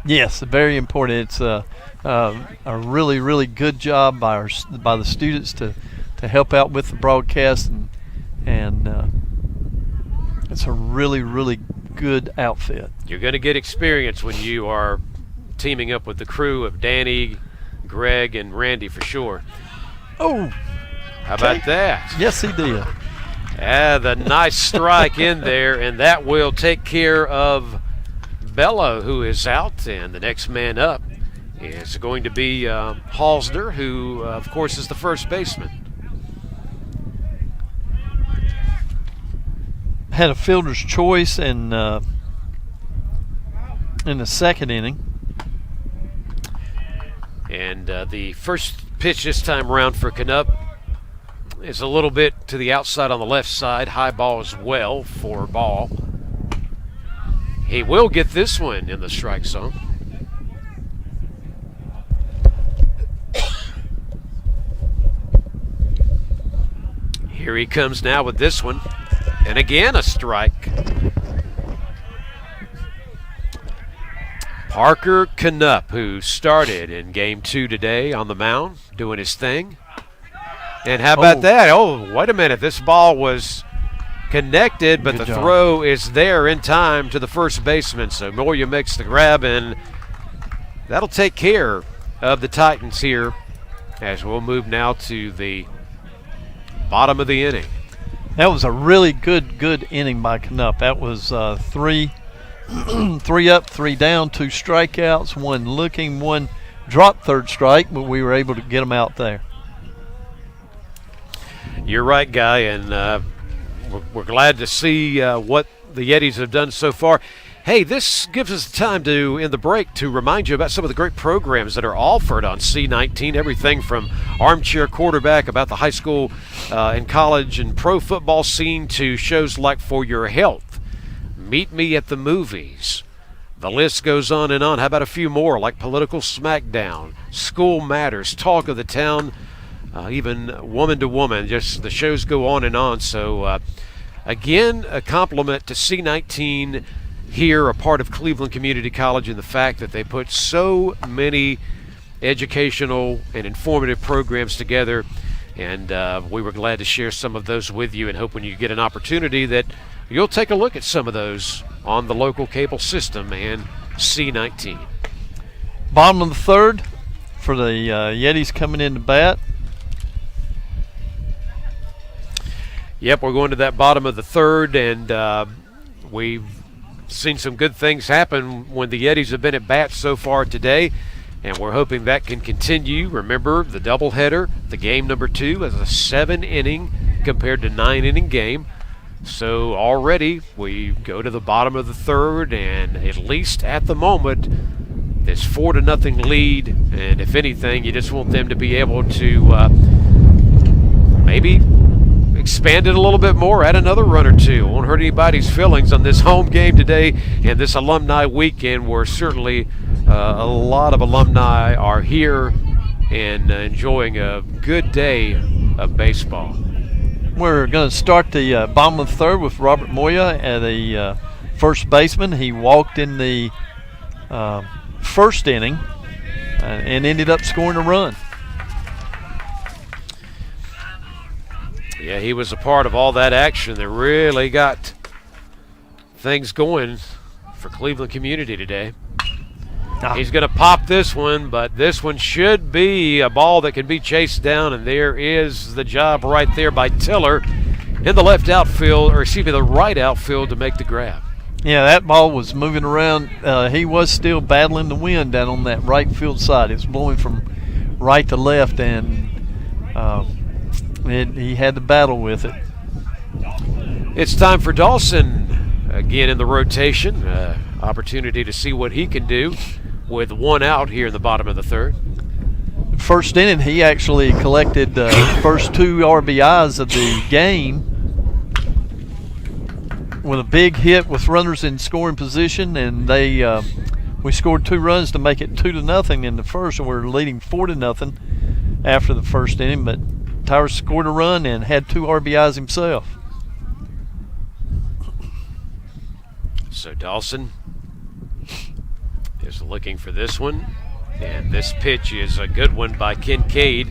Yes, very important. It's a really, really good job by the students to help out with the broadcast, and it's a really, really good outfit. You're going to get experience when you are teaming up with the crew of Danny, Greg, and Randy for sure. Oh, how about that? Yes, he did. The nice strike in there, and that will take care of Bello, who is out, and the next man up is going to be Halsner, who, of course, is the first baseman. had a fielder's choice in the second inning. And the first pitch this time around for Canup is a little bit to the outside on the left side. High ball as well for ball. He will get this one in the strike zone. Here he comes now with this one. And again, a strike. Parker Canup, who started in game 2 today on the mound, doing his thing. And how about that? Oh, wait a minute. This ball was connected, but the throw is there in time to the first baseman. So Moya makes the grab, and that'll take care of the Titans here as we'll move now to the bottom of the inning. That was a really good inning by Canup. That was 3 up, 3 down, 2 strikeouts, 1 looking, 1 dropped third strike, but we were able to get them out there. You're right, Guy, and we're glad to see what the Yetis have done so far. Hey, this gives us time to, in the break, to remind you about some of the great programs that are offered on C19. Everything from Armchair Quarterback, about the high school and college and pro football scene, to shows like For Your Health, Meet Me at the Movies. The list goes on and on. How about a few more, like Political Smackdown, School Matters, Talk of the Town, even Woman to Woman. Just the shows go on and on. So, again, a compliment to C19 here, a part of Cleveland Community College, in the fact that they put so many educational and informative programs together. And we were glad to share some of those with you, and hope when you get an opportunity that you'll take a look at some of those on the local cable system and C19. Bottom of the third for the Yetis coming in to bat. Yep, we're going to that bottom of the third, and we've seen some good things happen when the Yetis have been at bat so far today, and we're hoping that can continue. Remember, the doubleheader, the game number 2, is a 7-inning compared to 9-inning game. So already we go to the bottom of the third, and at least at the moment, this 4-0 lead, and if anything, you just want them to be able to maybe expand it a little bit more, add another run or two. Won't hurt anybody's feelings on this home game today and this alumni weekend, where certainly a lot of alumni are here and enjoying a good day of baseball. We're going to start the bottom of the third with Robert Moya at the first baseman. He walked in the first inning and ended up scoring a run. Yeah, he was a part of all that action that really got things going for Cleveland Community today. He's going to pop this one, but this one should be a ball that can be chased down, and there is the job right there by Tiller in the left outfield, or excuse me, the right outfield, to make the grab. Yeah, that ball was moving around. He was still battling the wind down on that right field side. It was blowing from right to left, and he had to battle with it. It's time for Dawson again in the rotation. Opportunity to see what he can do with 1 out here in the bottom of the third. First inning, he actually collected the first 2 RBIs of the game with a big hit with runners in scoring position, and we scored 2 runs to make it 2-0 in the first, and we're leading 4-0 after the first inning. But Towers scored a run and had 2 RBIs himself. So Dawson is looking for this one, and this pitch is a good one by Kincaid,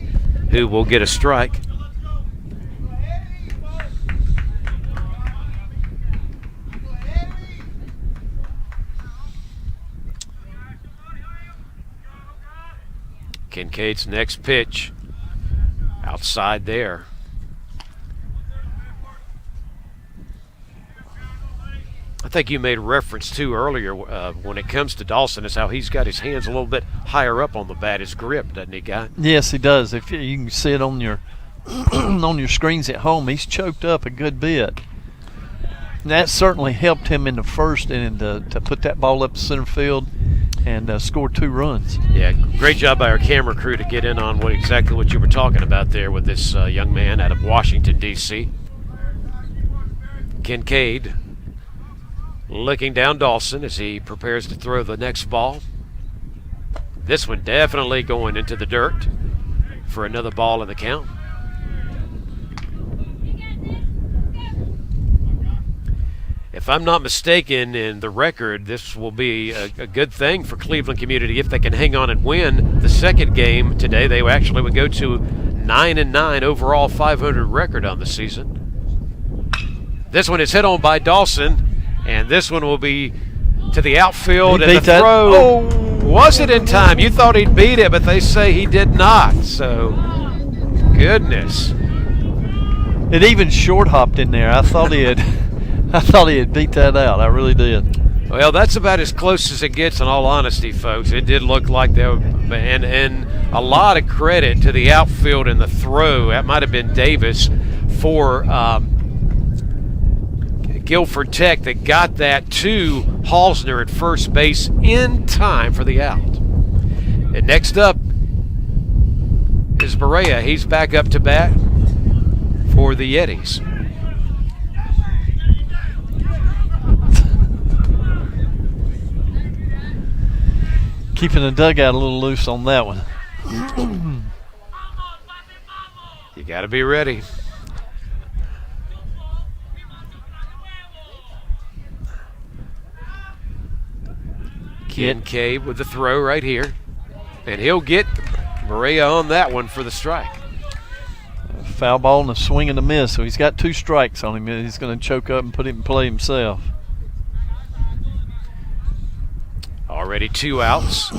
who will get a strike. Kincaid's next pitch outside there. I think you made reference to earlier when it comes to Dawson is how he's got his hands a little bit higher up on the bat, his grip, doesn't he, Guy? Yes, he does. If you can see it on your on your screens at home, he's choked up a good bit. And that certainly helped him in the first inning to put that ball up center field and score 2 runs. Yeah, great job by our camera crew to get in on exactly what you were talking about there with this young man out of Washington, D.C. Kincaid looking down Dawson as he prepares to throw the next ball. This one definitely going into the dirt for another ball in the count. If I'm not mistaken in the record, this will be a good thing for Cleveland Community if they can hang on and win the second game today. They actually would go to 9-9 overall, 500 record on the season. This one is hit on by Dawson, and this one will be to the outfield, and the throw wasn't in time. You thought he'd beat it, but they say he did not. So, goodness. It even short hopped in there. I thought he had beat that out. I really did. Well, that's about as close as it gets, in all honesty, folks. It did look like they were, and a lot of credit to the outfield and the throw. That might have been Davis for Guilford Tech that got that to Halsner at first base in time for the out. And next up is Berea. He's back up to bat for the Yetis. Keeping the dugout a little loose on that one. You got to be ready. Kincaid with the throw right here. And he'll get Berea on that one for the strike. Foul ball and a swing and a miss. So he's got 2 strikes on him. He's going to choke up and put him in play himself. Already 2 outs.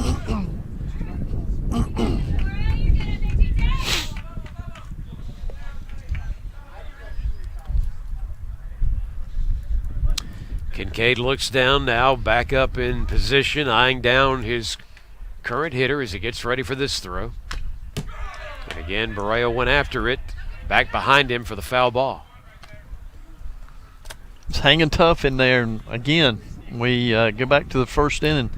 Kincaid looks down now, back up in position, eyeing down his current hitter as he gets ready for this throw. And again, Berea went after it, back behind him for the foul ball. It's hanging tough in there. And again, we go back to the first inning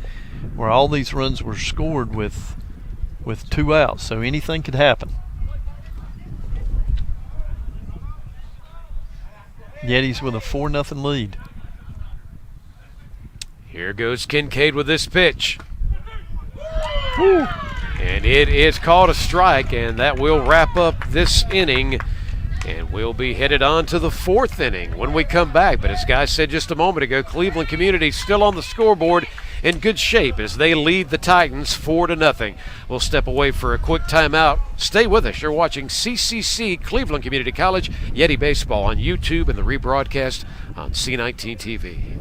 where all these runs were scored with 2 outs, so anything could happen. Yetis with a 4-0 lead. Here goes Kincaid with this pitch. Woo. And it is called a strike, and that will wrap up this inning. And we'll be headed on to the 4th inning when we come back. But as Guy said just a moment ago, Cleveland Community still on the scoreboard in good shape as they lead the Titans 4-0. We'll step away for a quick timeout. Stay with us. You're watching CCC Cleveland Community College Yeti Baseball on YouTube and the rebroadcast on C19 TV.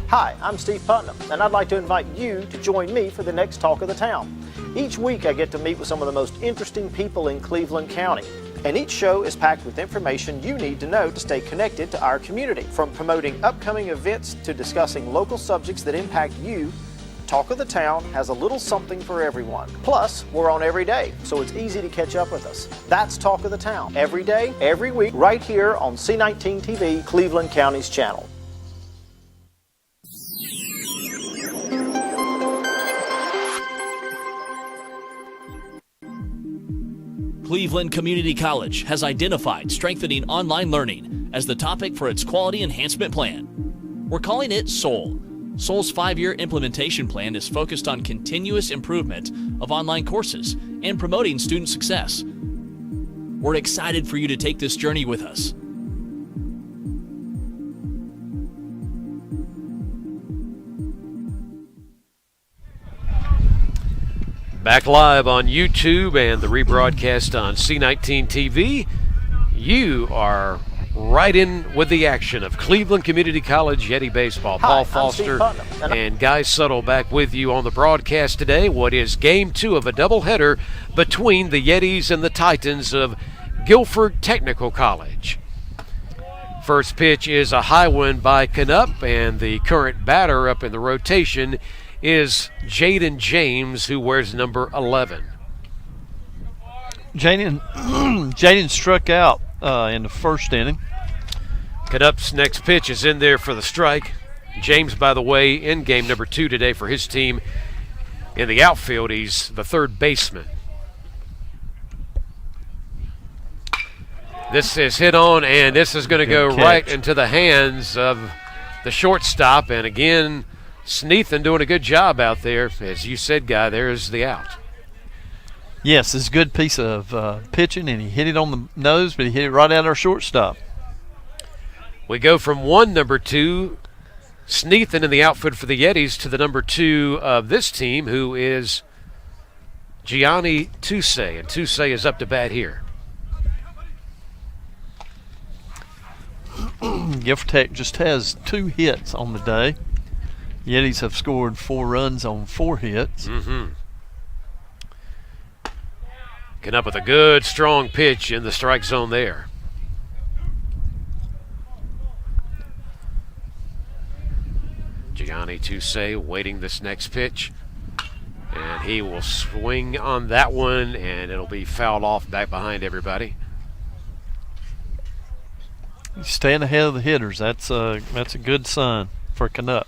Hi, I'm Steve Putnam, and I'd like to invite you to join me for the next Talk of the Town. Each week I get to meet with some of the most interesting people in Cleveland County, and each show is packed with information you need to know to stay connected to our community. From promoting upcoming events to discussing local subjects that impact you, Talk of the Town has a little something for everyone. Plus, we're on every day, so it's easy to catch up with us. That's Talk of the Town, every day, every week, right here on C19 TV, Cleveland County's channel. Cleveland Community College has identified strengthening online learning as the topic for its quality enhancement plan. We're calling it SOUL. SOUL's 5-year implementation plan is focused on continuous improvement of online courses and promoting student success. We're excited for you to take this journey with us. Back live on YouTube and the rebroadcast on C19 TV. You are right in with the action of Cleveland Community College Yeti Baseball. Hi, Paul I'm Foster Steve Putnam, and Guy Suttle back with you on the broadcast today. What is Game 2 of a doubleheader between the Yetis and the Titans of Guilford Technical College. First pitch is a high one by Canup, and the current batter up in the rotation is Jaden James, who wears number 11. Jaden struck out in the first inning Knup's next pitch is in there for the strike. James, by the way, in game number 2 today for his team in the outfield. He's the third baseman. This is hit on, and this is going to go right into the hands of the shortstop. And again, Sneathan doing a good job out there. As you said, Guy, there's the out. Yes, it's a good piece of pitching, and he hit it on the nose, but he hit it right at our shortstop. We go from number 2, Sneathan in the outfield for the Yetis, to the number 2 of this team, who is Gianni Tusay, and Tusay is up to bat here. Guilford Tech just has 2 hits on the day. Yetis have scored 4 runs on 4 hits. Getting up with a good, strong pitch in the strike zone there. Gianni Tusay waiting this next pitch. And he will swing on that one, and it'll be fouled off back behind everybody. Staying ahead of the hitters, that's a good sign for Knupp.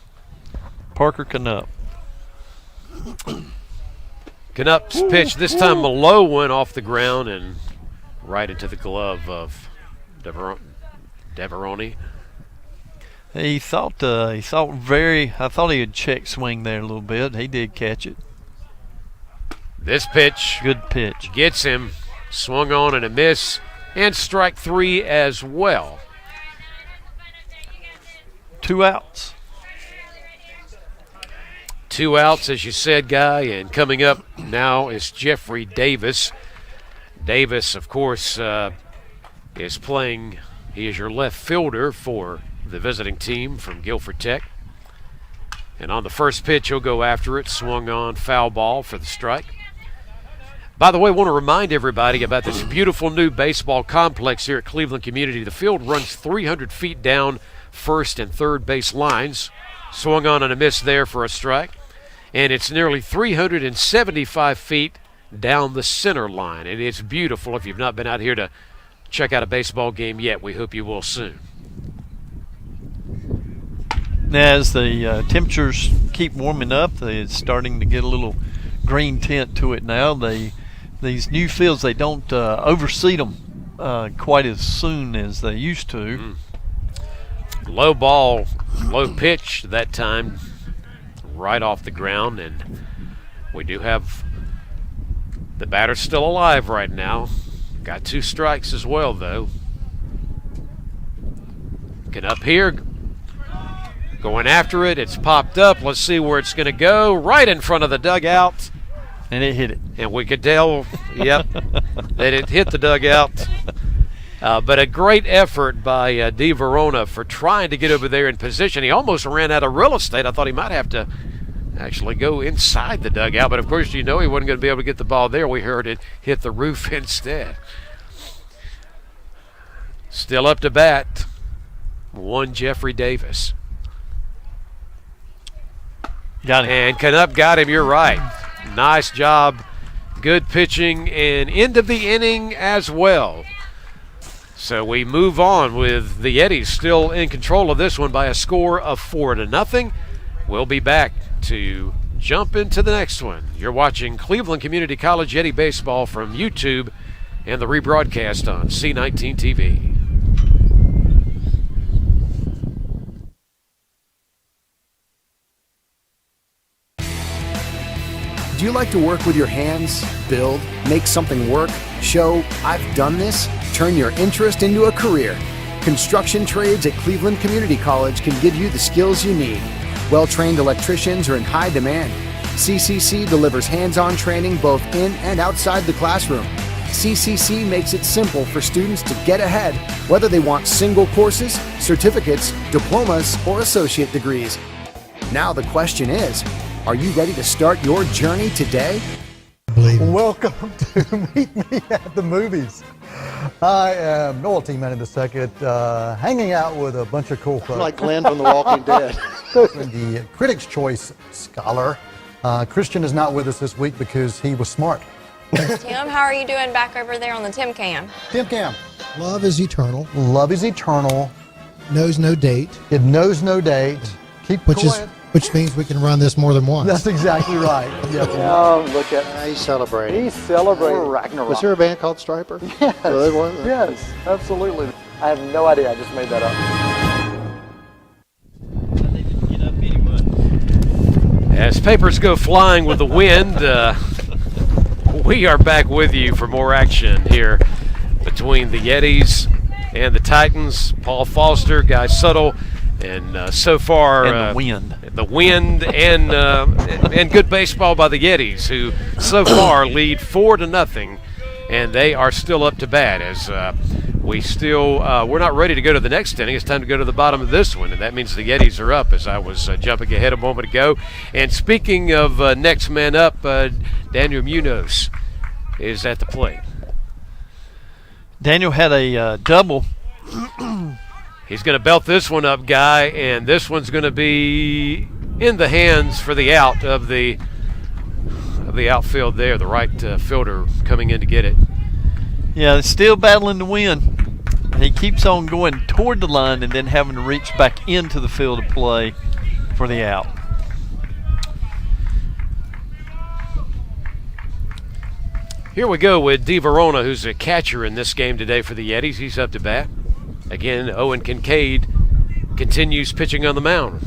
Parker Knupp. Knup's pitch this time below went off the ground and right into the glove of Deveroni. I thought he had check swing there a little bit. He did catch it. This pitch, good pitch, gets him, swung on and a miss, and strike 3 as well. 2 outs. 2 outs, as you said, Guy, and coming up now is Jeffrey Davis. Davis, of course, is playing. He is your left fielder for the visiting team from Guilford Tech. And on the first pitch, he'll go after it. Swung on, foul ball for the strike. By the way, I want to remind everybody about this beautiful new baseball complex here at Cleveland Community. The field runs 300 feet down first and third base lines. Swung on and a miss there for a strike. And it's nearly 375 feet down the center line. And it's beautiful. If you've not been out here to check out a baseball game yet, we hope you will soon. Now, as the temperatures keep warming up, it's starting to get a little green tint to it now. These new fields, they don't overseed them quite as soon as they used to. Low ball, low pitch that time, right off the ground, and we do have the batter still alive right now. Got 2 strikes as well, though. Get up here, going after it. It's popped up. Let's see where it's going to go. Right in front of the dugout. And it hit it. And we could tell, yep, that it hit the dugout. But a great effort by Di Verona for trying to get over there in position. He almost ran out of real estate. I thought he might have to actually go inside the dugout. But, of course, you know he wasn't going to be able to get the ball there. We heard it hit the roof instead. Still up to bat, one Jeffrey Davis. Got him. And Knupp got him, you're right. Nice job. Good pitching and end of the inning as well. So we move on with the Yetis still in control of this one by a score of 4-0. We'll be back to jump into the next one. You're watching Cleveland Community College Yeti Baseball from YouTube and the rebroadcast on C19 TV. Do you like to work with your hands, build, make something work, show, I've done this, turn your interest into a career? Construction trades at Cleveland Community College can give you the skills you need. Well-trained electricians are in high demand. CCC delivers hands-on training both in and outside the classroom. CCC makes it simple for students to get ahead, whether they want single courses, certificates, diplomas, or associate degrees. Now the question is, are you ready to start your journey today? Welcome to Meet Me at the Movies. I am Noel T. Man in the second, hanging out with a bunch of cool folks. Like Glenn from The Walking Dead. The Critics' Choice Scholar. Christian is not with us this week because he was smart. Tim, how are you doing back over there on the Tim Cam? Tim Cam. Love is eternal. Love is eternal. knows no date. It knows no date. Keep quiet. Which means we can run this more than once. That's exactly right. Yep. Oh, look at he's celebrating. He's celebrating Ragnarok. Was there a band called Striper? Yes. Really was? Yes, absolutely. I have no idea. I just made that up. As papers go flying with the wind, we are back with you for more action here between the Yetis and the Titans. Paul Foster, Guy Suttle, and so far and the wind and good baseball by the Yetis, who so far lead 4-0, and they are still up to bat as we're not ready to go to the next inning. It's time to go to the bottom of this one, and that means the Yetis are up, as I was jumping ahead a moment ago. And speaking of next man up, Daniel Munoz is at the plate. Daniel had a double. He's going to belt this one up, Guy, and this one's going to be in the hands for the out of the outfield there, the right fielder coming in to get it. Yeah, they're still battling to win. And he keeps on going toward the line and then having to reach back into the field of play for the out. Here we go with Di Verona, who's a catcher in this game today for the Yetis. He's up to bat. Again, Owen Kincaid continues pitching on the mound.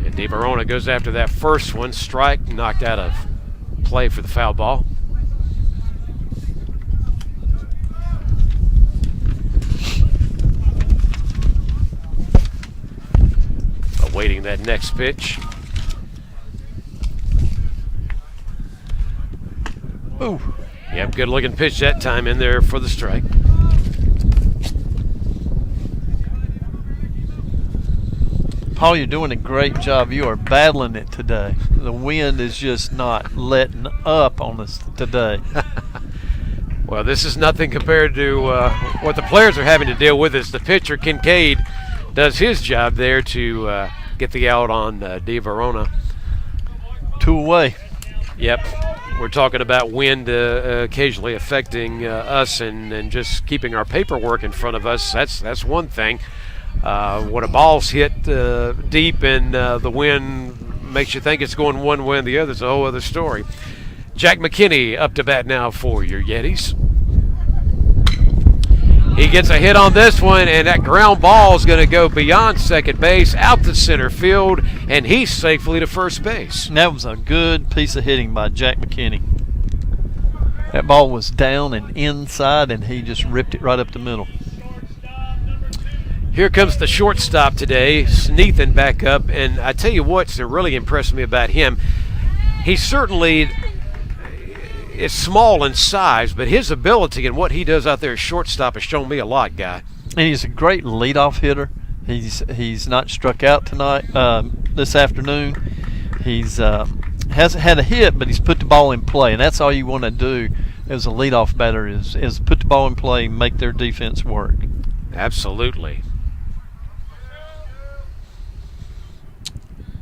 And Di Verona goes after that first one. Strike, knocked out of play for the foul ball. Awaiting that next pitch. Ooh. Yep, good looking pitch that time in there for the strike. Paul, you're doing a great job. You are battling it today. The wind is just not letting up on us today. Well, this is nothing compared to what the players are having to deal with as the pitcher, Kincaid, does his job there to get the out on Di Verona. 2 away. Yep. We're talking about wind occasionally affecting us and just keeping our paperwork in front of us. That's one thing. When a ball's hit deep and the wind makes you think it's going one way and the other, it's a whole other story. Jack McKinney up to bat now for your Yetis. He gets a hit on this one, and that ground ball is going to go beyond second base, out to center field, and he's safely to first base. And that was a good piece of hitting by Jack McKinney. That ball was down and inside, and he just ripped it right up the middle. Here comes the shortstop today, Sneathan back up, and I tell you what's really impressed me about him. He certainly is small in size, but his ability and what he does out there as shortstop has shown me a lot, Guy. And he's a great leadoff hitter. He's not struck out tonight, this afternoon. He's hasn't had a hit, but he's put the ball in play, and that's all you want to do as a leadoff batter is put the ball in play, make their defense work. Absolutely.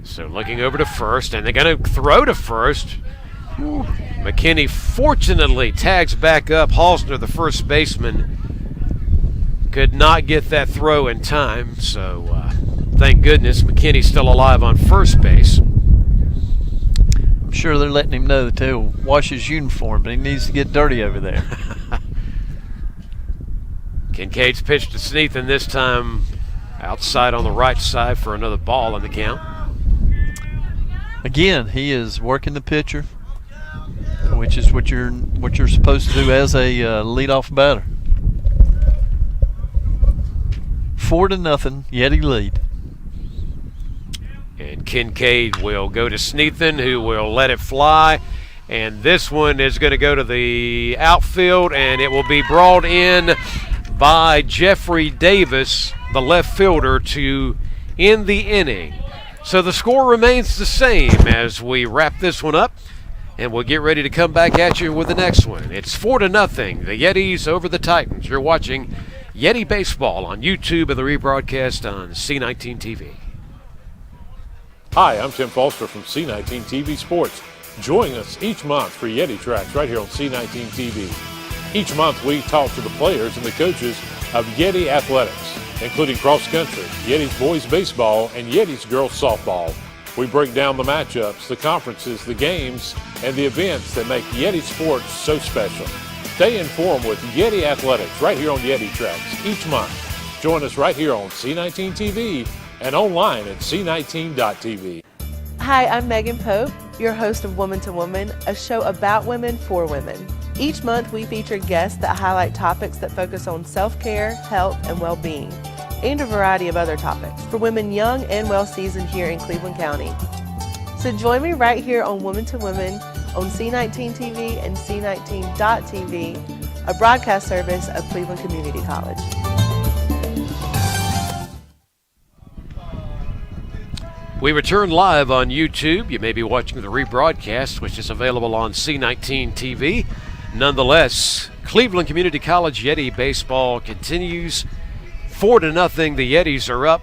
So looking over to first, and they're going to throw to first. McKinney fortunately tags back up. Halsner, the first baseman, could not get that throw in time, so thank goodness McKinney's still alive on first base. I'm sure they're letting him know that they'll wash his uniform, but he needs to get dirty over there. Kincaid's pitched to Sneathan this time outside on the right side for another ball in the count. Again, he is working the pitcher, which is what you're supposed to do as a leadoff batter. 4-0, Yeti lead. And Kincaid will go to Sneathan, who will let it fly. And this one is going to go to the outfield, and it will be brought in by Jeffrey Davis, the left fielder, to end the inning. So the score remains the same as we wrap this one up, and we'll get ready to come back at you with the next one. It's 4-0, the Yetis over the Titans. You're watching Yeti Baseball on YouTube and the rebroadcast on C19 TV. Hi, I'm Tim Foster from C19 TV Sports. Join us each month for Yeti Tracks right here on C19 TV. Each month we talk to the players and the coaches of Yeti Athletics. including cross country, Yetis boys baseball, and Yetis girls softball. We break down the matchups, the conferences, the games, and the events that make Yeti sports so special. Stay informed with Yeti Athletics right here on Yeti Tracks each month. Join us right here on C19 TV and online at c19.tv. Hi, I'm Megan Pope, your host of Woman to Woman, a show about women for women. Each month we feature guests that highlight topics that focus on self-care, health, and well-being, and a variety of other topics for women young and well-seasoned here in Cleveland County. So join me right here on Woman to Woman on C19 TV and C19.tv, a broadcast service of Cleveland Community College. We return live on YouTube. You may be watching the rebroadcast, which is available on C19 TV. Nonetheless, Cleveland Community College Yeti baseball continues 4-0. The Yetis are up.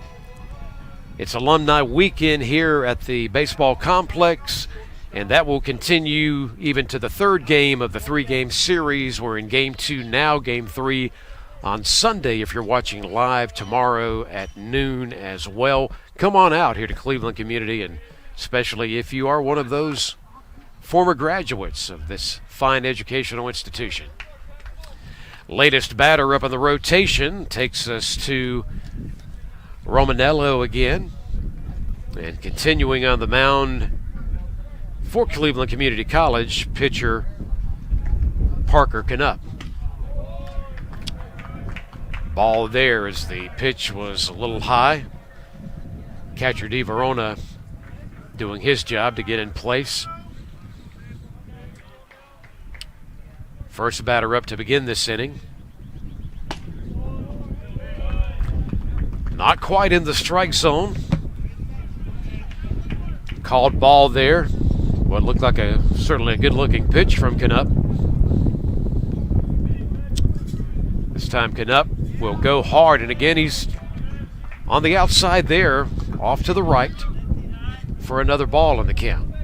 It's alumni weekend here at the baseball complex, and that will continue even to the third game of the three-game series. We're in Game 2 now, Game 3 on Sunday if you're watching live tomorrow at noon as well. Come on out here to Cleveland Community, and especially if you are one of those former graduates of this fine educational institution. Latest batter up in the rotation takes us to Romanello again. And continuing on the mound for Cleveland Community College, pitcher Parker Canup. Ball there as the pitch was a little high. Catcher Di Verona doing his job to get in place. First batter up to begin this inning. Not quite in the strike zone. Called ball there. What looked like certainly a good-looking pitch from Canup. This time Canup will go hard, and again he's on the outside there, off to the right for another ball in the count.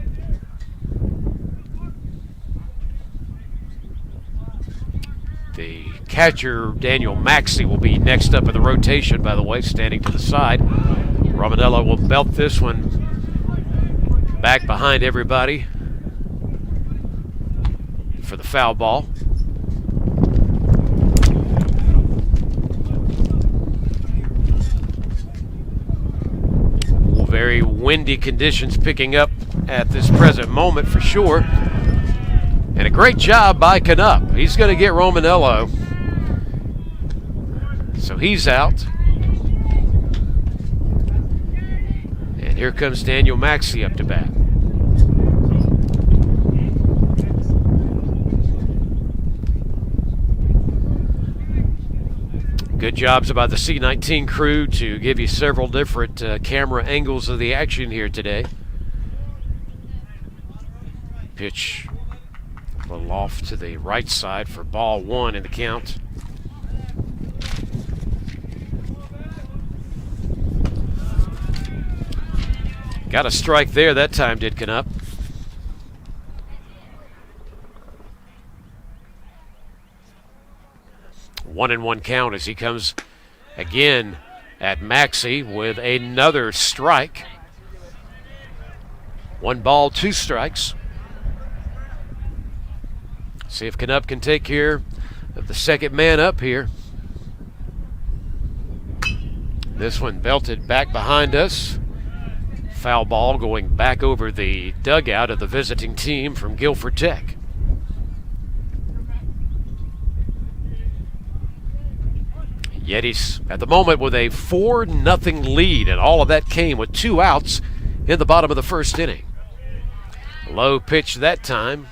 The catcher, Daniel Maxey, will be next up in the rotation, by the way, standing to the side. Romanello will belt this one back behind everybody for the foul ball. Very windy conditions picking up at this present moment for sure. And a great job by Canup. He's going to get Romanello. So he's out. And here comes Daniel Maxey up to bat. Good jobs by the C19 crew to give you several different camera angles of the action here today. Pitch a little off to the right side for ball one in the count. Got a strike there that time, did Canup. 1-1 count as he comes again at Maxey with another strike. 1 ball, 2 strikes. See if Canup can take care of the second man up here. This one belted back behind us. Foul ball going back over the dugout of the visiting team from Guilford Tech. Yetis at the moment with a 4-0 lead, and all of that came with 2 outs in the bottom of the first inning. Low pitch that time.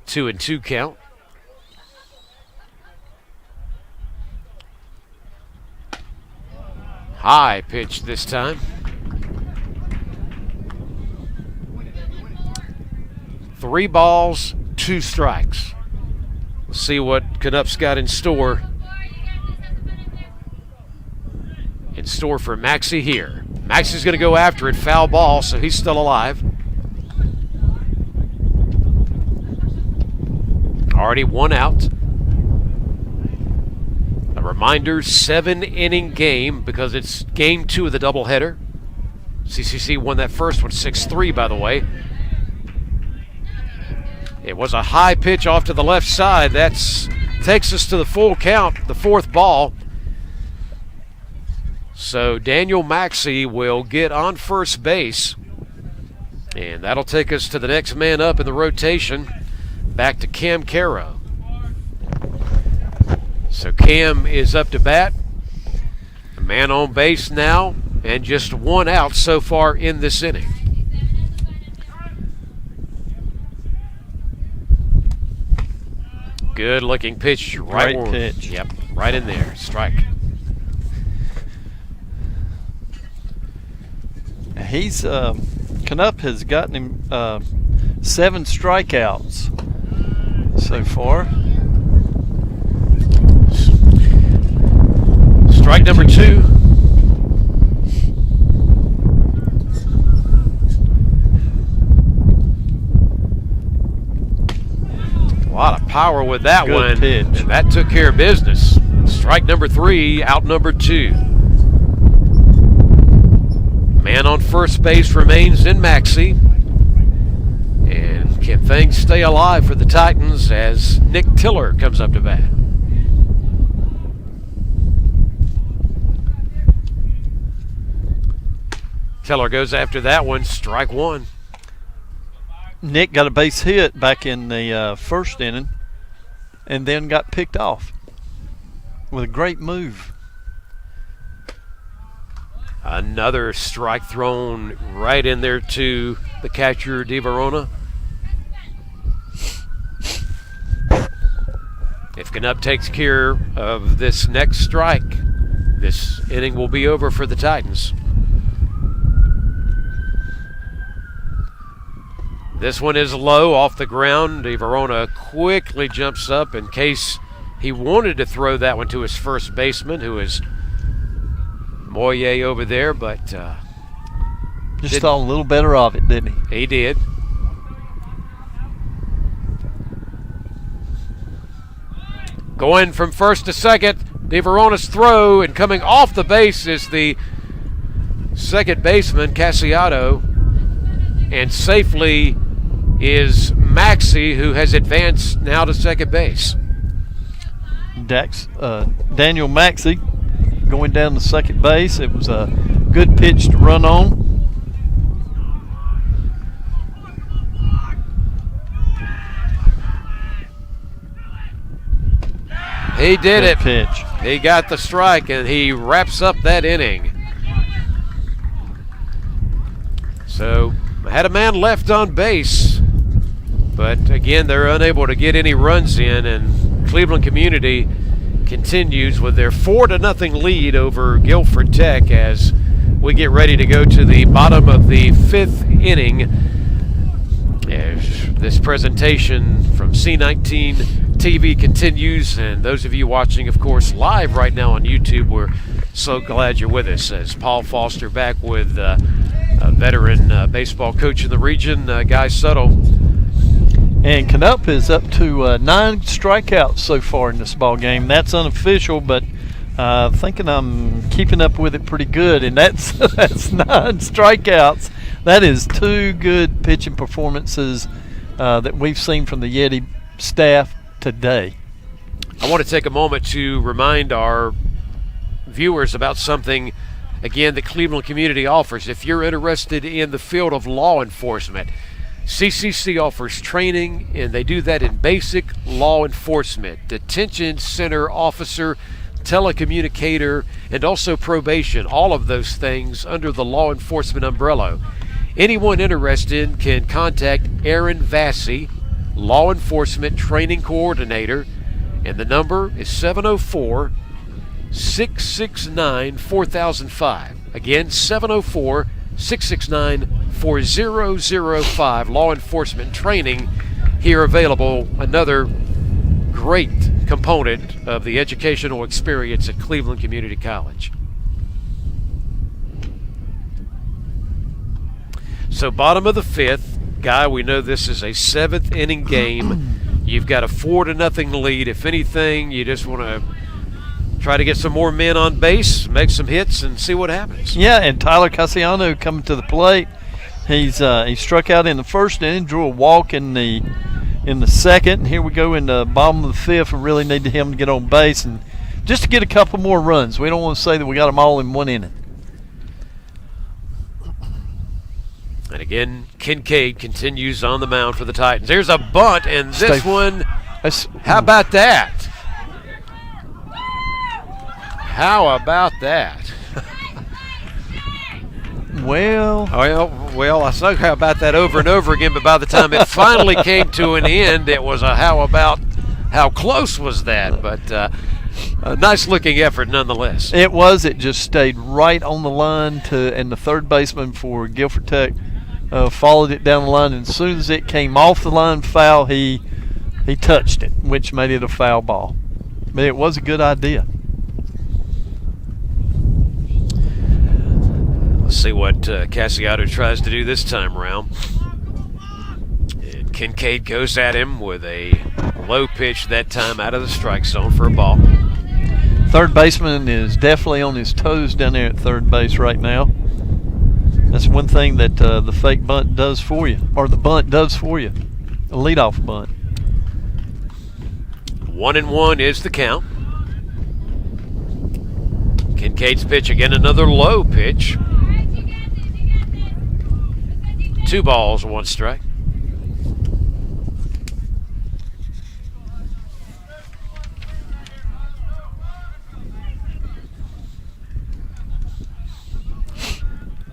Two and 2 count. High pitch this time. 3 balls, 2 strikes. We'll see what Canup's got in store. In store for Maxey here. Maxey's going to go after it. Foul ball, so he's still alive. already 1 out. A reminder, 7-inning game because it's game 2 of the doubleheader. CCC won that first one 6-3, by the way. It was a high pitch off to the left side. That takes us to the full count, the 4th ball. So Daniel Maxey will get on first base. And that'll take us to the next man up in the rotation, back to Cam Caro. So Cam is up to bat. A man on base now, and just 1 out so far in this inning. Good looking pitch. Right pitch. Yep, right in there. Strike. He's Canup has gotten him 7 strikeouts so far. Strike number 2. A lot of power with that Good one. pitch. And that took care of business. Strike number 3, out number 2. Man on first base remains in Maxey. And can things stay alive for the Titans as Nick Tiller comes up to bat? Tiller goes after that one, strike 1. Nick got a base hit back in the first inning and then got picked off with a great move. Another strike thrown right in there to the catcher, DeVerona. If Canup takes care of this next strike, this inning will be over for the Titans. This one is low off the ground. DeVerona quickly jumps up in case he wanted to throw that one to his first baseman, who is Moye over there, but just thought a little better of it, didn't he? He did. Going from first to second, DeVerona's throw, and coming off the base is the second baseman, Casiato, and safely is Maxey, who has advanced now to second base. Daniel Maxey going down to second base. It was a good pitch to run on. He did good it. Pitch. He got the strike, and he wraps up that inning. So, had a man left on base, but again, they're unable to get any runs in, and Cleveland Community continues with their 4-0 lead over Guilford Tech as we get ready to go to the bottom of the 5th inning. As this presentation from C19 TV continues, and those of you watching, of course, live right now on YouTube, we're so glad you're with us. As Paul Foster back with a veteran baseball coach in the region, Guy Suttle. And Canup is up to 9 strikeouts so far in this ball game. That's unofficial, but thinking I'm keeping up with it pretty good. And that's 9 strikeouts. That is 2 good pitching performances that we've seen from the Yeti staff today. I want to take a moment to remind our viewers about something, again, that Cleveland Community offers. If you're interested in the field of law enforcement, CCC offers training, and they do that in basic law enforcement, detention center officer, telecommunicator, and also probation, all of those things under the law enforcement umbrella. Anyone interested can contact Aaron Vassey, Law Enforcement Training Coordinator, and the number is 704-669-4005. Again, 704-669-4005. Law enforcement training here available. Another great component of the educational experience at Cleveland Community College. So bottom of the 5th, Guy, we know this is a 7th inning game. You've got a 4-0 lead. If anything, you just want to try to get some more men on base, make some hits, and see what happens. Yeah, and Tyler Cassiano coming to the plate. He struck out in the first inning, drew a walk in the second, and here we go in the bottom of the fifth. We really need him to get on base and just to get a couple more runs. We don't want to say that we got them all in one inning. And again, Kincaid continues on the mound for the Titans. There's a bunt, and this one, how about that? How about that? Well, I saw how about that over and over again, but by the time it finally came to an end, it was a how close was that? But a nice-looking effort nonetheless. It was. It just stayed right on the line, and the third baseman for Guilford Tech followed it down the line, and as soon as it came off the line foul, he touched it, which made it a foul ball. But it was a good idea. Let's see what Cassiano tries to do this time around. And Kincaid goes at him with a low pitch that time out of the strike zone for a ball. Third baseman is definitely on his toes down there at third base right now. That's one thing that the fake bunt does for you, or the bunt does for you, a leadoff bunt. 1-1 is the count. Kincaid's pitch again, another low pitch. 2 balls, 1 strike.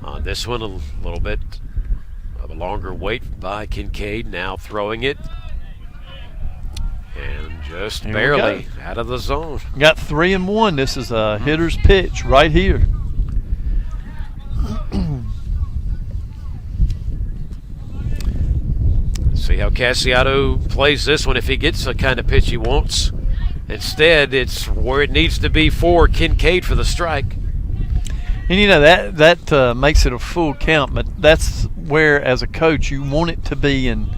On this one, a little bit of a longer wait by Kincaid, now throwing it. And just barely out of the zone. Got 3-1. This is a hitter's pitch right here. See how Cassiano plays this one if he gets the kind of pitch he wants. Instead, it's where it needs to be for Kincaid for the strike. And you know that makes it a full count, but that's where, as a coach, you want it to be in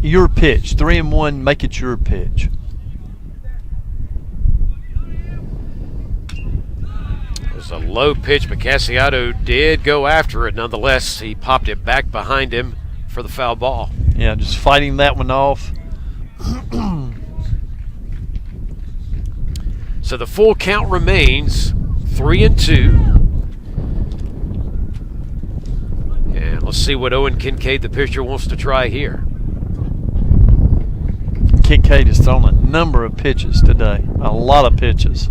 your pitch. 3-1, make it your pitch. It was a low pitch, but Cassiano did go after it. Nonetheless, he popped it back behind him for the foul ball. Yeah, just fighting that one off. So the full count remains 3-2. And let's see what Owen Kincaid, the pitcher, wants to try here. Kincaid has thrown a number of pitches today, a lot of pitches.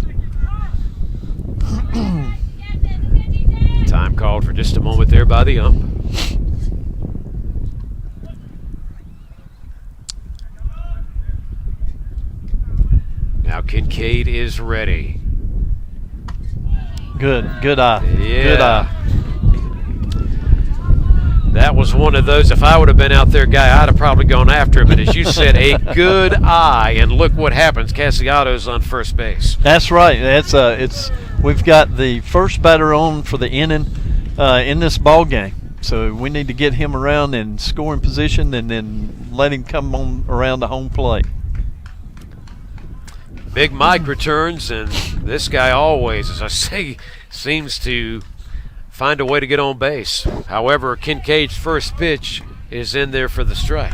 Time called for just a moment there by the ump. Now Kincaid is ready. Good eye. Yeah. Good eye. That was one of those, if I would have been out there, guy, I'd have probably gone after him. But as you said, a good eye, and look what happens. Cassiano's on first base. That's right. We've got the first batter on for the inning in this ball game. So we need to get him around in scoring position and then let him come on around the home plate. Big Mike returns, and this guy always, as I say, seems to find a way to get on base. However, Kincaid's first pitch is in there for the strike.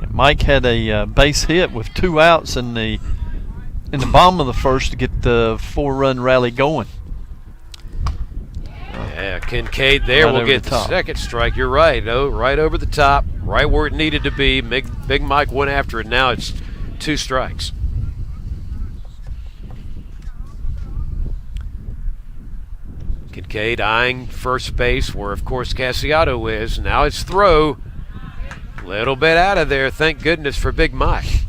Mike had a base hit with 2 outs in the bottom of the first to get the 4-run rally going. Yeah, Kincaid there will get the second strike. You're right, right over the top, right where it needed to be. Big Mike went after it. Now it's 2 strikes. Kincaid eyeing first base, where of course Cassiano is. Now it's throw. Little bit out of there, thank goodness for Big Mike.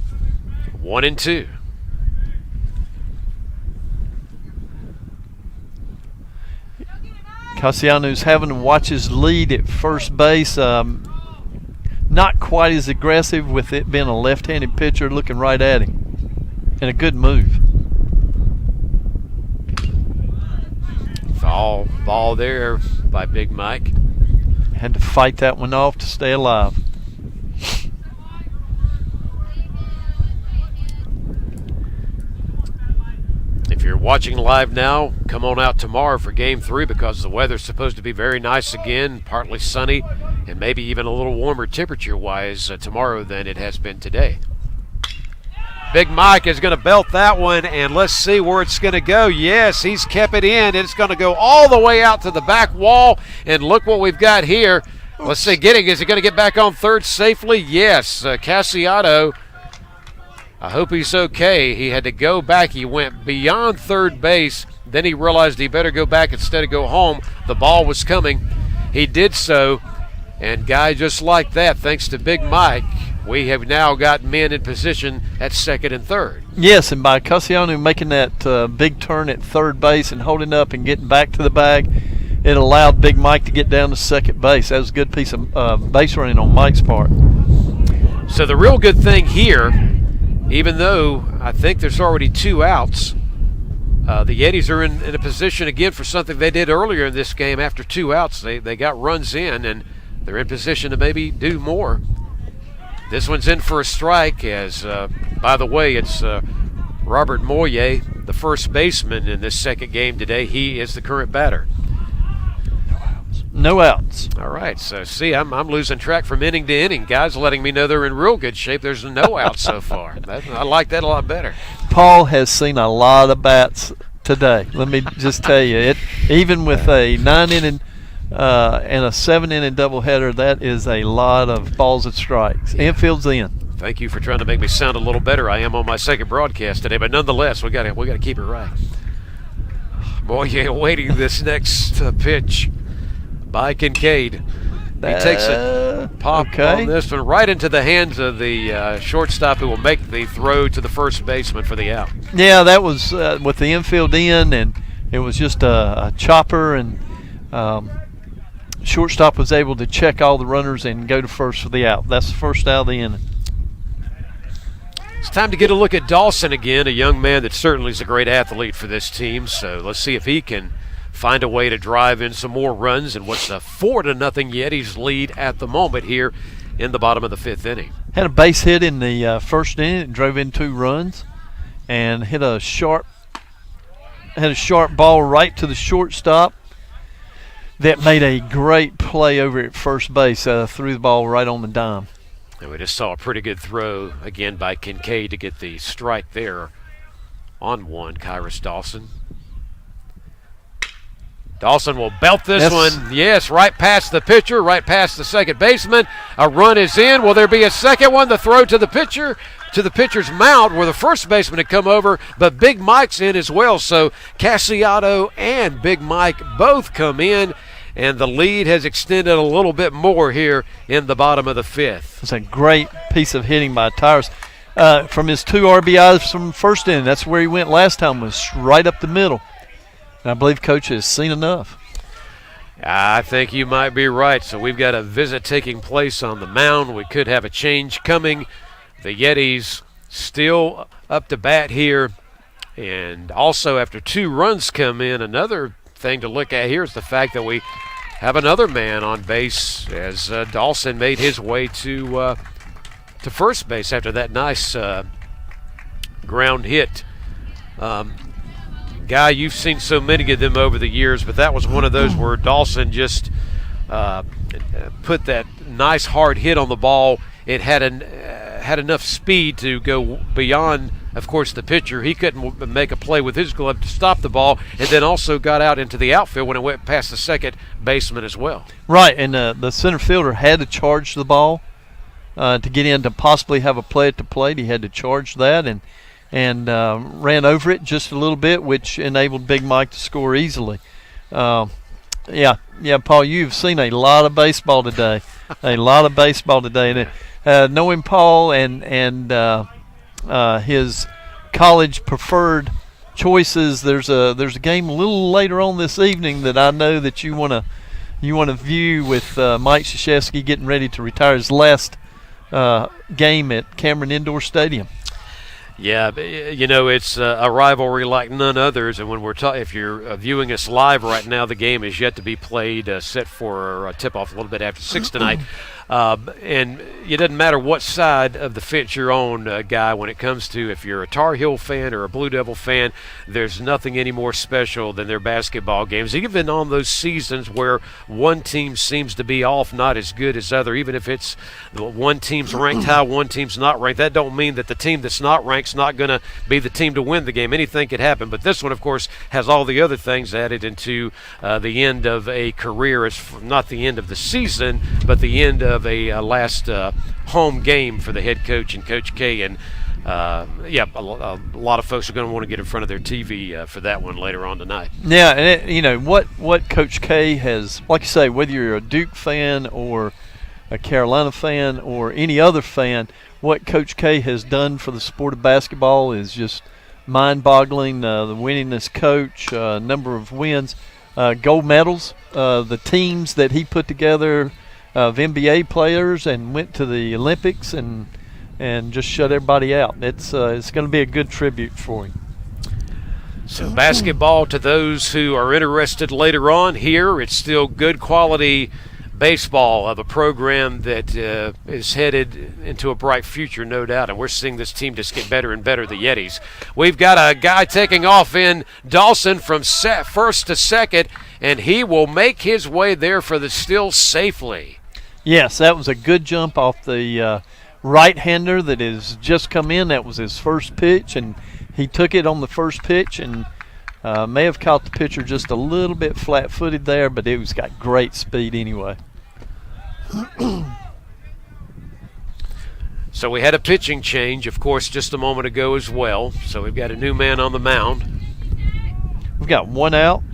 1-2. Cassiano's having to watch his lead at first base. Not quite as aggressive with it being a left-handed pitcher looking right at him. And a good move. Foul ball there by Big Mike. Had to fight that one off to stay alive. you're watching live now, come on out tomorrow for Game 3 because the weather's supposed to be very nice again, partly sunny, and maybe even a little warmer temperature-wise tomorrow than it has been today. Big Mike is going to belt that one, and let's see where it's going to go. Yes, he's kept it in. It's going to go all the way out to the back wall, and look what we've got here. Let's see, is he going to get back on third safely? Yes, Cassiato, I hope he's okay. He had to go back. He went beyond third base. Then he realized he better go back instead of go home. The ball was coming. He did so, and guy, just like that, thanks to Big Mike, we have now got men in position at second and third. Yes, and by Cassiano making that big turn at third base and holding up and getting back to the bag, it allowed Big Mike to get down to second base. That was a good piece of base running on Mike's part. So the real good thing here, even though I think there's already 2 outs, the Yetis are in a position again for something they did earlier in this game. After 2 outs, they got runs in, and they're in position to maybe do more. This one's in for a strike as, by the way, it's Robert Moyer, the first baseman in this second game today. He is the current batter. No outs. All right, so see, I'm losing track from inning to inning. Guys letting me know they're in real good shape. There's no outs so far. I like that a lot better. Paul has seen a lot of bats today. Let me just tell you, even with a 9-inning and a 7-inning doubleheader, that is a lot of balls and strikes. Infield's in. Thank you for trying to make me sound a little better. I am on my second broadcast today, but nonetheless, we got to keep it right. Boy, yeah, waiting this next pitch by Kincaid. He takes a pop on this one right into the hands of the shortstop, who will make the throw to the first baseman for the out. Yeah, that was with the infield in, and it was just a chopper, and shortstop was able to check all the runners and go to first for the out. That's the first out of the inning. It's time to get a look at Dawson again, a young man that certainly is a great athlete for this team. So let's see if he can find a way to drive in some more runs in what's a 4-0 Yetis lead at the moment here in the bottom of the 5th inning. Had a base hit in the first inning and drove in 2 runs, and had a sharp ball right to the shortstop that made a great play over at first base, threw the ball right on the dime. And we just saw a pretty good throw again by Kincaid to get the strike there on one, Kyrus Dawson. Dawson will belt this one. Yes, right past the pitcher, right past the second baseman. A run is in. Will there be a second one? The throw to the pitcher, to the pitcher's mound where the first baseman had come over, but Big Mike's in as well. So Cassiato and Big Mike both come in, and the lead has extended a little bit more here in the bottom of the 5th. It's a great piece of hitting by Tyrus. From his 2 RBIs from first inning, that's where he went last time, was right up the middle. And I believe Coach has seen enough. I think you might be right. So we've got a visit taking place on the mound. We could have a change coming. The Yetis still up to bat here. And also after 2 runs come in, another thing to look at here is the fact that we have another man on base as Dawson made his way to first base after that nice ground hit. Guy, you've seen so many of them over the years, but that was one of those where Dawson just put that nice hard hit on the ball. It had enough speed to go beyond, of course, the pitcher. He couldn't make a play with his glove to stop the ball, and then also got out into the outfield when it went past the second baseman as well. Right, and the center fielder had to charge the ball to get in to possibly have a play at the plate. He had to charge that and ran over it just a little bit, which enabled Big Mike to score easily. Yeah, Paul, you've seen a lot of baseball today. And knowing Paul and his college preferred choices, there's a game a little later on this evening that I know that you want to view with Mike Krzyzewski getting ready to retire his last game at Cameron Indoor Stadium. Yeah, you know, it's a rivalry like none others, and when if you're viewing us live right now, the game is yet to be played, set for a tip-off a little bit after 6 tonight. And it doesn't matter what side of the fence you're on, Guy, when it comes to if you're a Tar Heel fan or a Blue Devil fan, there's nothing any more special than their basketball games. Even on those seasons where one team seems to be off, not as good as other, even if it's one team's ranked high, one team's not ranked, that don't mean that the team that's not ranked's not going to be the team to win the game. Anything could happen. But this one, of course, has all the other things added into the end of a career. It's not the end of the season, but the end of a last home game for the head coach and Coach K. And a lot of folks are going to want to get in front of their TV for that one later on tonight. Yeah, and what Coach K has, like you say, whether you're a Duke fan or a Carolina fan or any other fan, what Coach K has done for the sport of basketball is just mind-boggling. The winningest coach, number of wins, gold medals, the teams that he put together of NBA players and went to the Olympics and just shut everybody out. It's going to be a good tribute for him. So basketball, to those who are interested later on here, it's still good quality baseball of a program that is headed into a bright future, no doubt. And we're seeing this team just get better and better, the Yetis. We've got a guy taking off in Dawson from first to second, and he will make his way there for the steal safely. Yes, that was a good jump off the right-hander that has just come in. That was his first pitch, and he took it on the first pitch and may have caught the pitcher just a little bit flat-footed there, but it was got great speed anyway. So we had a pitching change, of course, just a moment ago as well. So we've got a new man on the mound. We've got one out.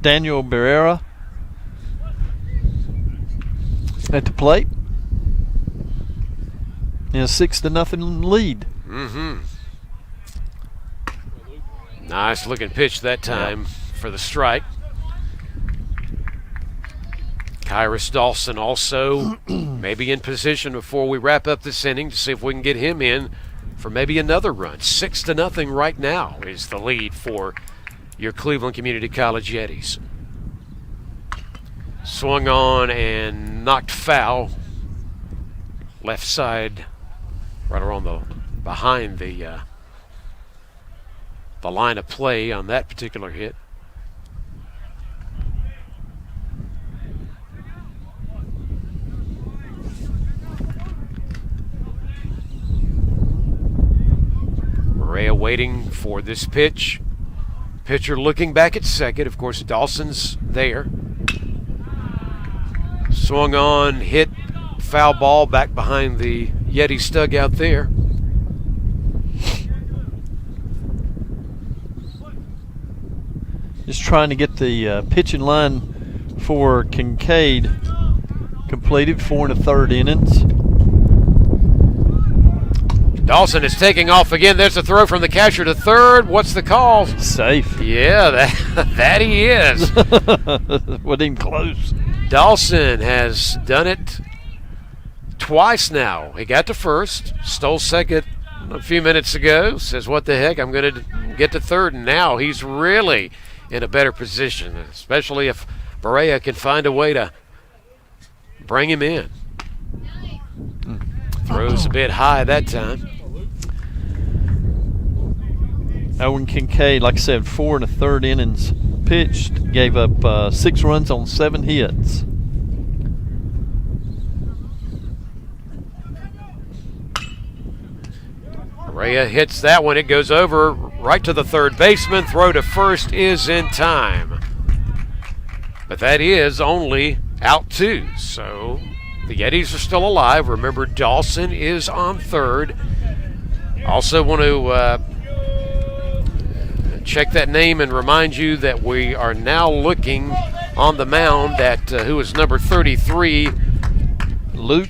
Daniel Barrera at the plate. In a 6-0 lead. Mm-hmm. Nice looking pitch that time for the strike. Kyrus Dawson also maybe in position before we wrap up this inning to see if we can get him in for maybe another run. 6-0 right now is the lead for your Cleveland Community College Yetis. Swung on and knocked foul. Left side, right around behind the line of play on that particular hit. Maria waiting for this pitch. Pitcher looking back at second. Of course, Dawson's there. Swung on, hit, foul ball back behind the Yetis dugout there. Just trying to get the pitching line for Kincaid completed. 4 1/3 innings. Dawson is taking off again. There's a throw from the catcher to third. What's the call? Safe. Yeah, that he is. Wasn't even close. Dawson has done it twice now. He got to first, stole second a few minutes ago, says, what the heck, I'm going to get to third, and now he's really in a better position, especially if Barea can find a way to bring him in. Throws a bit high that time. Owen Kincaid, like I said, 4 1/3 innings pitched, gave up 6 runs on 7 hits. Rhea hits that one. It goes over right to the third baseman. Throw to first is in time. But that is only out 2. So the Yetis are still alive. Remember, Dawson is on third. Also want to check that name and remind you that we are now looking on the mound at who is number 33, Luke.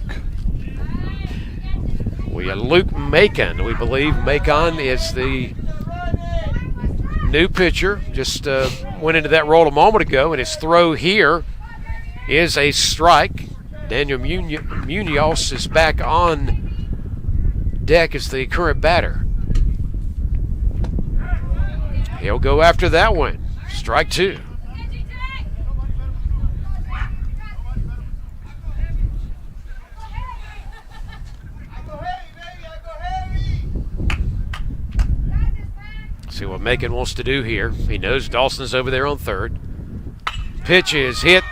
Luke Macon. We believe Macon is the new pitcher. Just went into that role a moment ago, and his throw here is a strike. Daniel Munoz is back on deck as the current batter. He'll go after that one. Strike 2. See what Macon wants to do here. He knows Dawson's over there on third. Pitch is hit,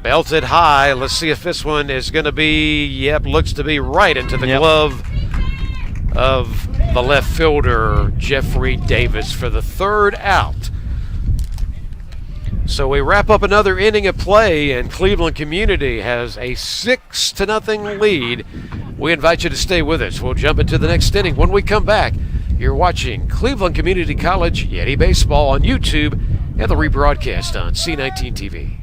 belted high. Let's see if this one is going to be, looks to be right into the glove of the left fielder, Jeffrey Davis, for the third out. So we wrap up another inning of play, and Cleveland Community has a 6-0 lead. We invite you to stay with us. We'll jump into the next inning. When we come back, you're watching Cleveland Community College Yeti Baseball on YouTube and the rebroadcast on C19 TV.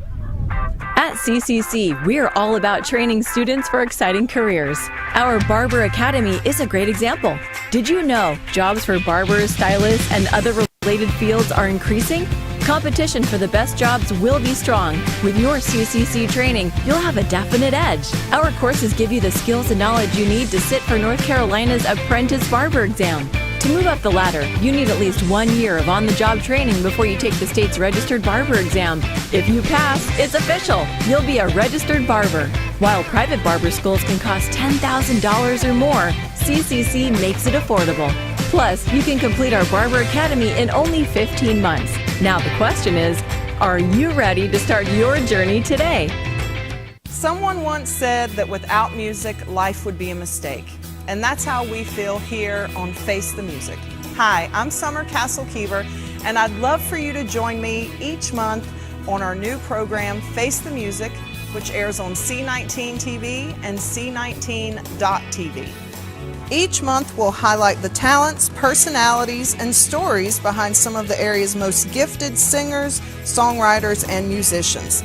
At CCC, we're all about training students for exciting careers. Our Barber Academy is a great example. Did you know jobs for barbers, stylists, and other related fields are increasing? Competition for the best jobs will be strong. With your CCC training, you'll have a definite edge. Our courses give you the skills and knowledge you need to sit for North Carolina's Apprentice Barber exam. To move up the ladder, you need at least 1 year of on-the-job training before you take the state's registered barber exam. If you pass, it's official. You'll be a registered barber. While private barber schools can cost $10,000 or more, CCC makes it affordable. Plus, you can complete our Barber Academy in only 15 months. Now the question is, are you ready to start your journey today? Someone once said that without music, life would be a mistake. And that's how we feel here on Face the Music. Hi, I'm Summer Castle-Keever, and I'd love for you to join me each month on our new program, Face the Music, which airs on C19 TV and C19.tv. Each month we'll highlight the talents, personalities, and stories behind some of the area's most gifted singers, songwriters, and musicians.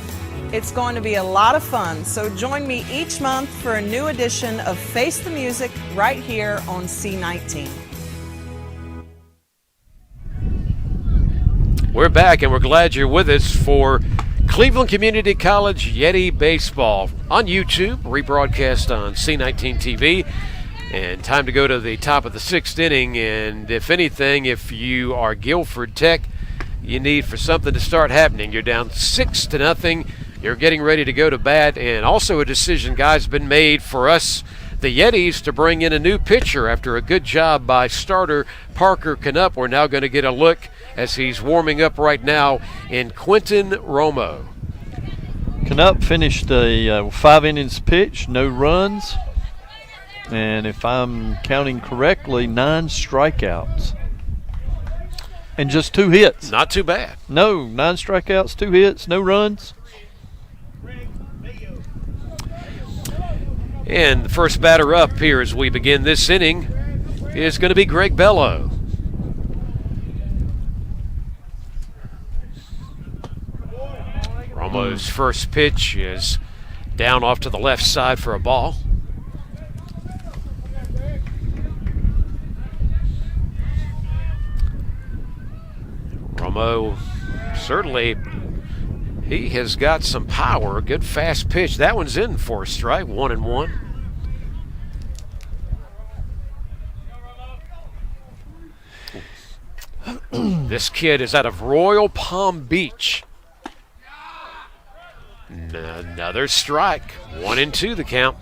It's going to be a lot of fun, so join me each month for a new edition of Face the Music right here on C19. We're back, and we're glad you're with us for Cleveland Community College Yeti Baseball on YouTube, rebroadcast on C19 TV. And time to go to the top of the 6th inning, and if anything, if you are Guilford Tech, you need for something to start happening. You're down 6-0. You're getting ready to go to bat, and also a decision, guys, been made for us, the Yetis, to bring in a new pitcher after a good job by starter Parker Canup. We're now going to get a look as he's warming up right now in Quentin Romo. Canup finished a 5 innings pitch, no runs, and if I'm counting correctly, 9 strikeouts. And just 2 hits. Not too bad. No, 9 strikeouts, 2 hits, no runs. And the first batter up here as we begin this inning is going to be Greg Bello. Romo's first pitch is down off to the left side for a ball. Romo, certainly, he has got some power. A good fast pitch. That one's in for a strike, 1-1. This kid is out of Royal Palm Beach. Another strike. 1-2 the count.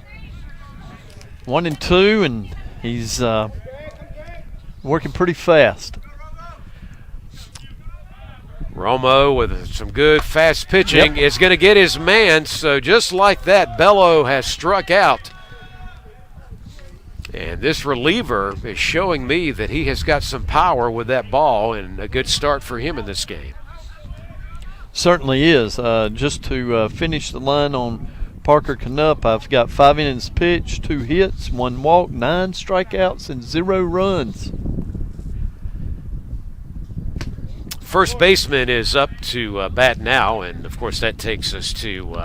1-2, and he's working pretty fast. Romo with some good fast pitching is going to get his man. So just like that, Bello has struck out. And this reliever is showing me that he has got some power with that ball, and a good start for him in this game. Certainly is. Just to finish the line on Parker Canup, I've got 5 innings pitched, 2 hits, 1 walk, 9 strikeouts, and 0 runs. First baseman is up to bat now, and of course that takes us to,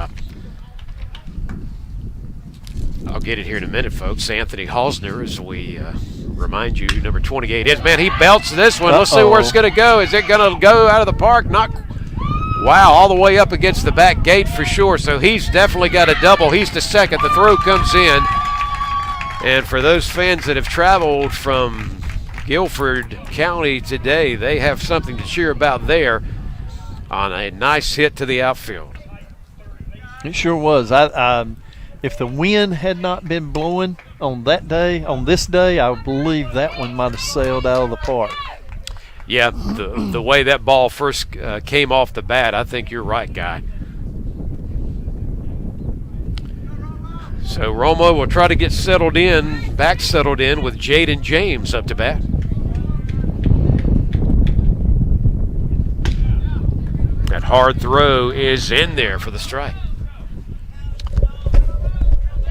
I'll get it here in a minute, folks, Anthony Halsner, as we remind you who number 28 is. Man, he belts this one. Let's see where it's going to go. Is it going to go out of the park? Not. Wow, all the way up against the back gate for sure. So he's definitely got a double. He's to second. The throw comes in. And for those fans that have traveled from Guilford County today, they have something to cheer about there on a nice hit to the outfield. It sure was. If the wind had not been blowing on that day, on this day, I believe that one might have sailed out of the park. Yeah, the way that ball first came off the bat, I think you're right, Guy. So Romo will try to get settled in with Jaden James up to bat. That hard throw is in there for the strike.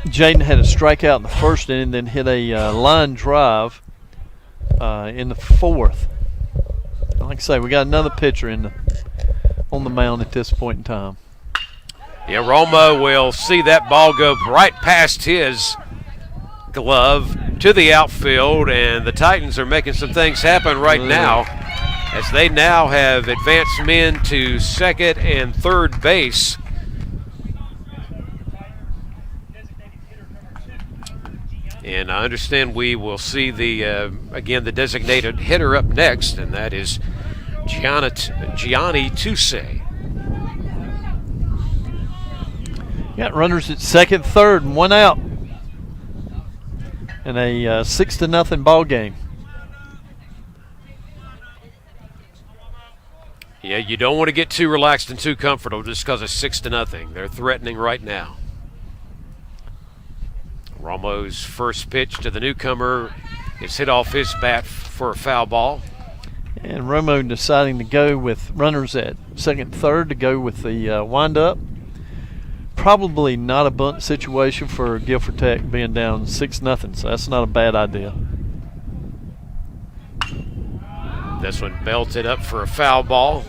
Jaden had a strikeout in the first inning, then hit a line drive in the fourth. Like I say, we got another pitcher on the mound at this point in time. Yeah, Romo will see that ball go right past his glove to the outfield, and the Titans are making some things happen right now, as they now have advanced men to second and third base. And I understand we will see again the designated hitter up next, and that is Gianni Tusse. Got runners at second, third, and one out. In a 6-0 ball game. Yeah, you don't want to get too relaxed and too comfortable just because it's 6-0. They're threatening right now. Romo's first pitch to the newcomer is hit off his bat for a foul ball. And Romo deciding to go with runners at second, third to go with the windup. Probably not a bunt situation for Guilford Tech being down 6-0, so that's not a bad idea. This one belted up for a foul ball.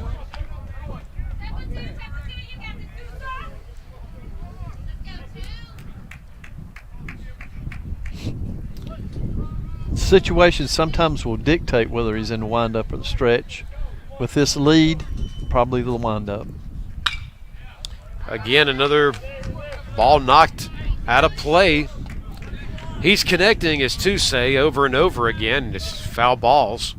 Situations sometimes will dictate whether he's in the windup or the stretch. With this lead, probably the windup. Again, another ball knocked out of play. He's connecting his Tusse over and over again. It's foul balls.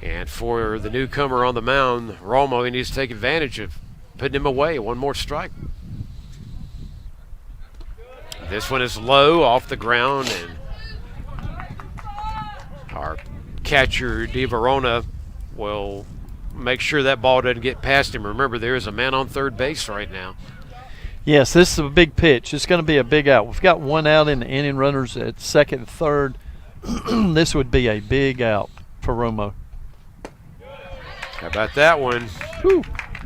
And for the newcomer on the mound, Romo, he needs to take advantage of putting him away. One more strike. This one is low off the ground, and our catcher, Di Verona, will make sure that ball doesn't get past him. Remember, there is a man on third base right now. Yes, this is a big pitch. It's going to be a big out. We've got one out in the inning, runners at second and third. This would be a big out for Romo. How about that one? Whew.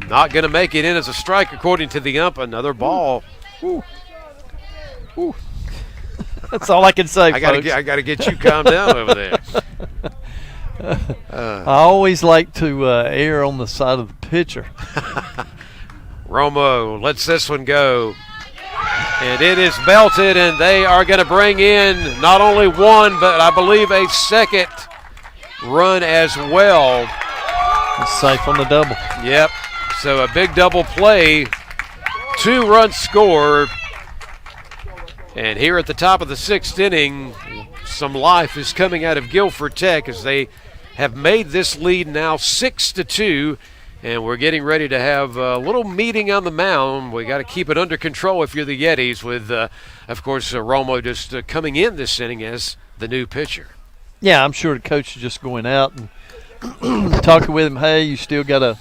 Not going to make it in as a strike according to the ump. Another ball. Ooh. Ooh. That's all I can say, I got to get you calmed down over there. I always like to err on the side of the pitcher. Romo lets this one go. And it is belted, and they are going to bring in not only one, but I believe a second run as well. It's safe on the double. Yep. So a big double play. 2-run score. And here at the top of the 6th inning, some life is coming out of Guilford Tech as they have made this lead now 6-2, and we're getting ready to have a little meeting on the mound. We got to keep it under control if you're the Yetis, with, of course, Romo just coming in this inning as the new pitcher. Yeah, I'm sure the coach is just going out and talking with him. Hey, you still got a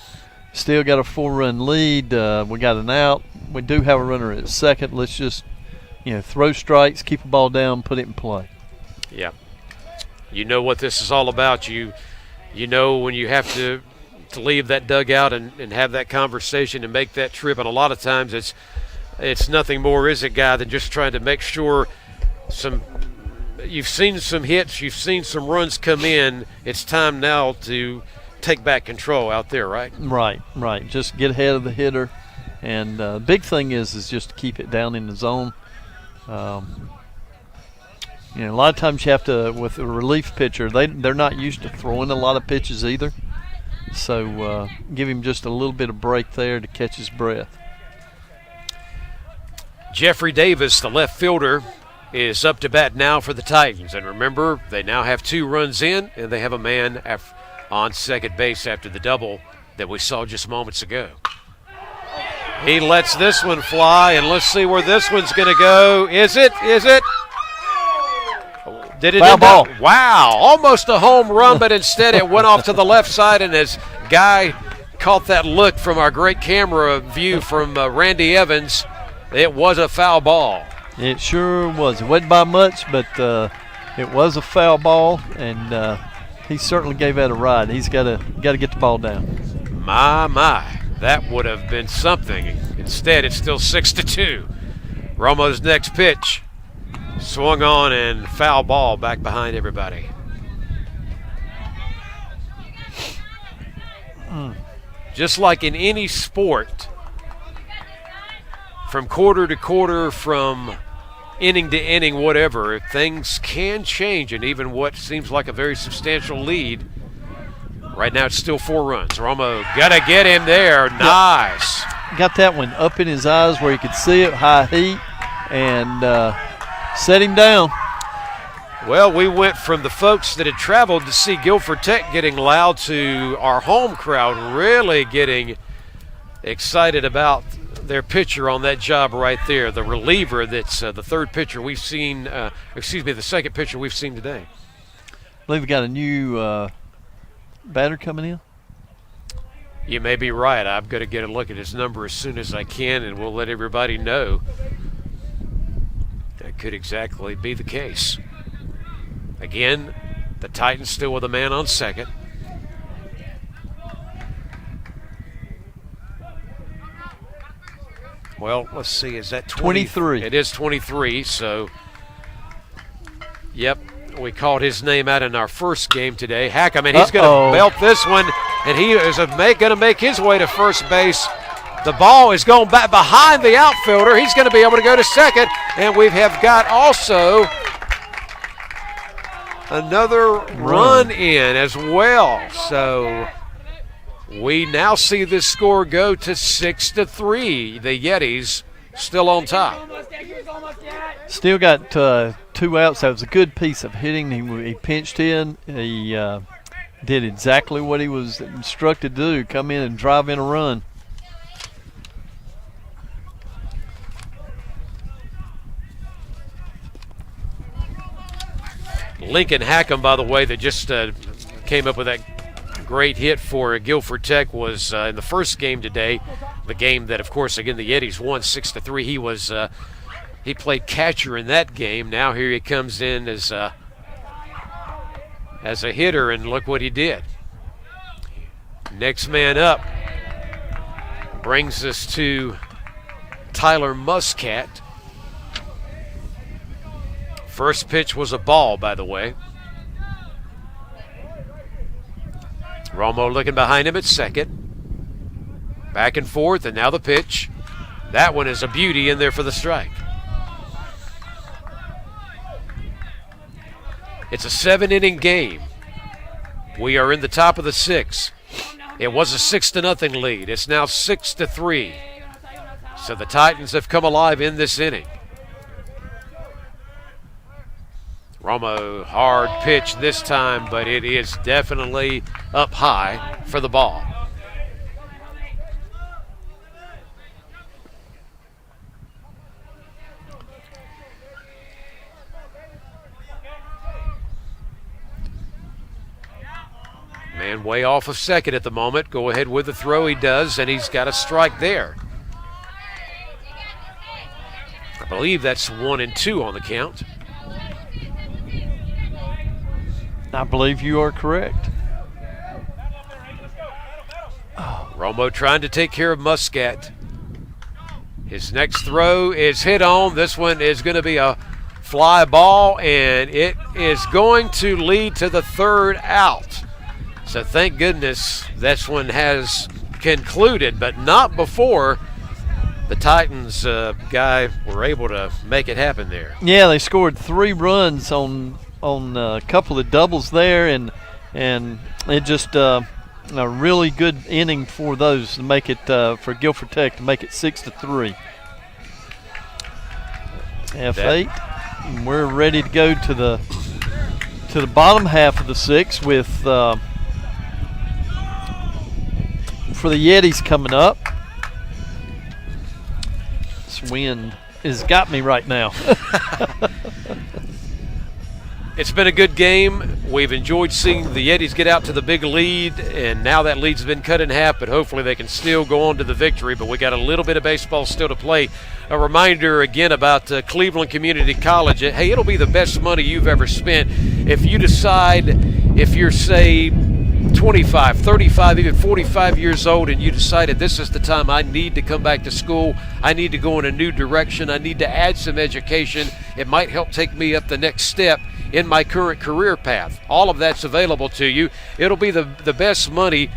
4-run lead. We got an out. We do have a runner at second. Let's just throw strikes, keep the ball down, put it in play. Yeah. You know what this is all about. You know when you have to leave that dugout and have that conversation and make that trip. And a lot of times it's nothing more, is it, Guy, than just trying to make sure you've seen some hits, you've seen some runs come in. It's time now to take back control out there, right? Right. Just get ahead of the hitter. And the big thing is just to keep it down in the zone. A lot of times you have to, with a relief pitcher, they're not used to throwing a lot of pitches either. So give him just a little bit of break there to catch his breath. Jeffrey Davis, the left fielder, is up to bat now for the Titans. And remember, they now have 2 runs in, and they have a man on second base after the double that we saw just moments ago. He lets this one fly, and let's see where this one's going to go. Is it? Did it Foul end ball. up? Wow, almost a home run, but instead it went off to the left side, and as Guy caught that look from our great camera view from Randy Evans, it was a foul ball. It sure was. It wasn't by much, but it was a foul ball, and he certainly gave that a ride. He's got to get the ball down. My, that would have been something. Instead, it's still 6-2. Romo's next pitch swung on and foul ball back behind everybody. Just like in any sport, from quarter to quarter, from inning to inning, whatever, things can change, and even what seems like a very substantial lead, right now it's still 4 runs. Romo got to get him there. Nice. Got that one up in his eyes where he could see it, high heat, and set him down. Well, we went from the folks that had traveled to see Guilford Tech getting loud to our home crowd really getting excited about their pitcher on that job right there, the reliever that's the third pitcher we've seen, the second pitcher we've seen today. I believe we got a new batter coming in. You may be right. I'm going to get a look at his number as soon as I can, and we'll let everybody know. That could exactly be the case. Again, the Titans still with a man on second. Well, let's see, is that 23? It is 23, so, yep, we called his name out in our first game today. Hackham, and he's going to belt this one, and he is going to make his way to first base. The ball is going back behind the outfielder. He's going to be able to go to second, and we have got also another run in as well. So we now see this score go to 6-3. The Yetis still on top. Still got 2 outs. That was a good piece of hitting. He pinched in. He did exactly what he was instructed to do, come in and drive in a run. Lincoln Hackham, by the way, that just came up with that great hit for Guilford Tech, was in the first game today, the game that, of course, again, the Yetis won 6-3. He played catcher in that game. Now here he comes in as a hitter, and look what he did. Next man up brings us to Tyler Muscat. First pitch was a ball, by the way. Romo looking behind him at second. Back and forth, and now the pitch. That one is a beauty in there for the strike. It's a 7-inning game. We are in the top of the 6th. It was a 6-0 lead. It's now 6-3. So the Titans have come alive in this inning. Romo, hard pitch this time, but it is definitely up high for the ball. Man way off of second at the moment. Go ahead with the throw, he does, and he's got a strike there. I believe that's 1-2 on the count. I believe you are correct. Romo trying to take care of Muscat. His next throw is hit on. This one is going to be a fly ball, and it is going to lead to the third out. So thank goodness this one has concluded, but not before the Titans guy were able to make it happen there. Yeah, they scored 3 runs on a couple of doubles there, and it just a really good inning for those to make it for Guilford Tech to make it 6-3. F8, and we're ready to go to the bottom half of the 6th with for the Yetis coming up. This wind has got me right now. It's been a good game. We've enjoyed seeing the Yetis get out to the big lead, and now that lead's been cut in half, but hopefully they can still go on to the victory. But we got a little bit of baseball still to play. A reminder again about Cleveland Community College. Hey, it'll be the best money you've ever spent if you decide, if you're, say, 25, 35, even 45 years old, and you decided this is the time I need to come back to school, I need to go in a new direction, I need to add some education, it might help take me up the next step in my current career path. All of that's available to you. It'll be the best money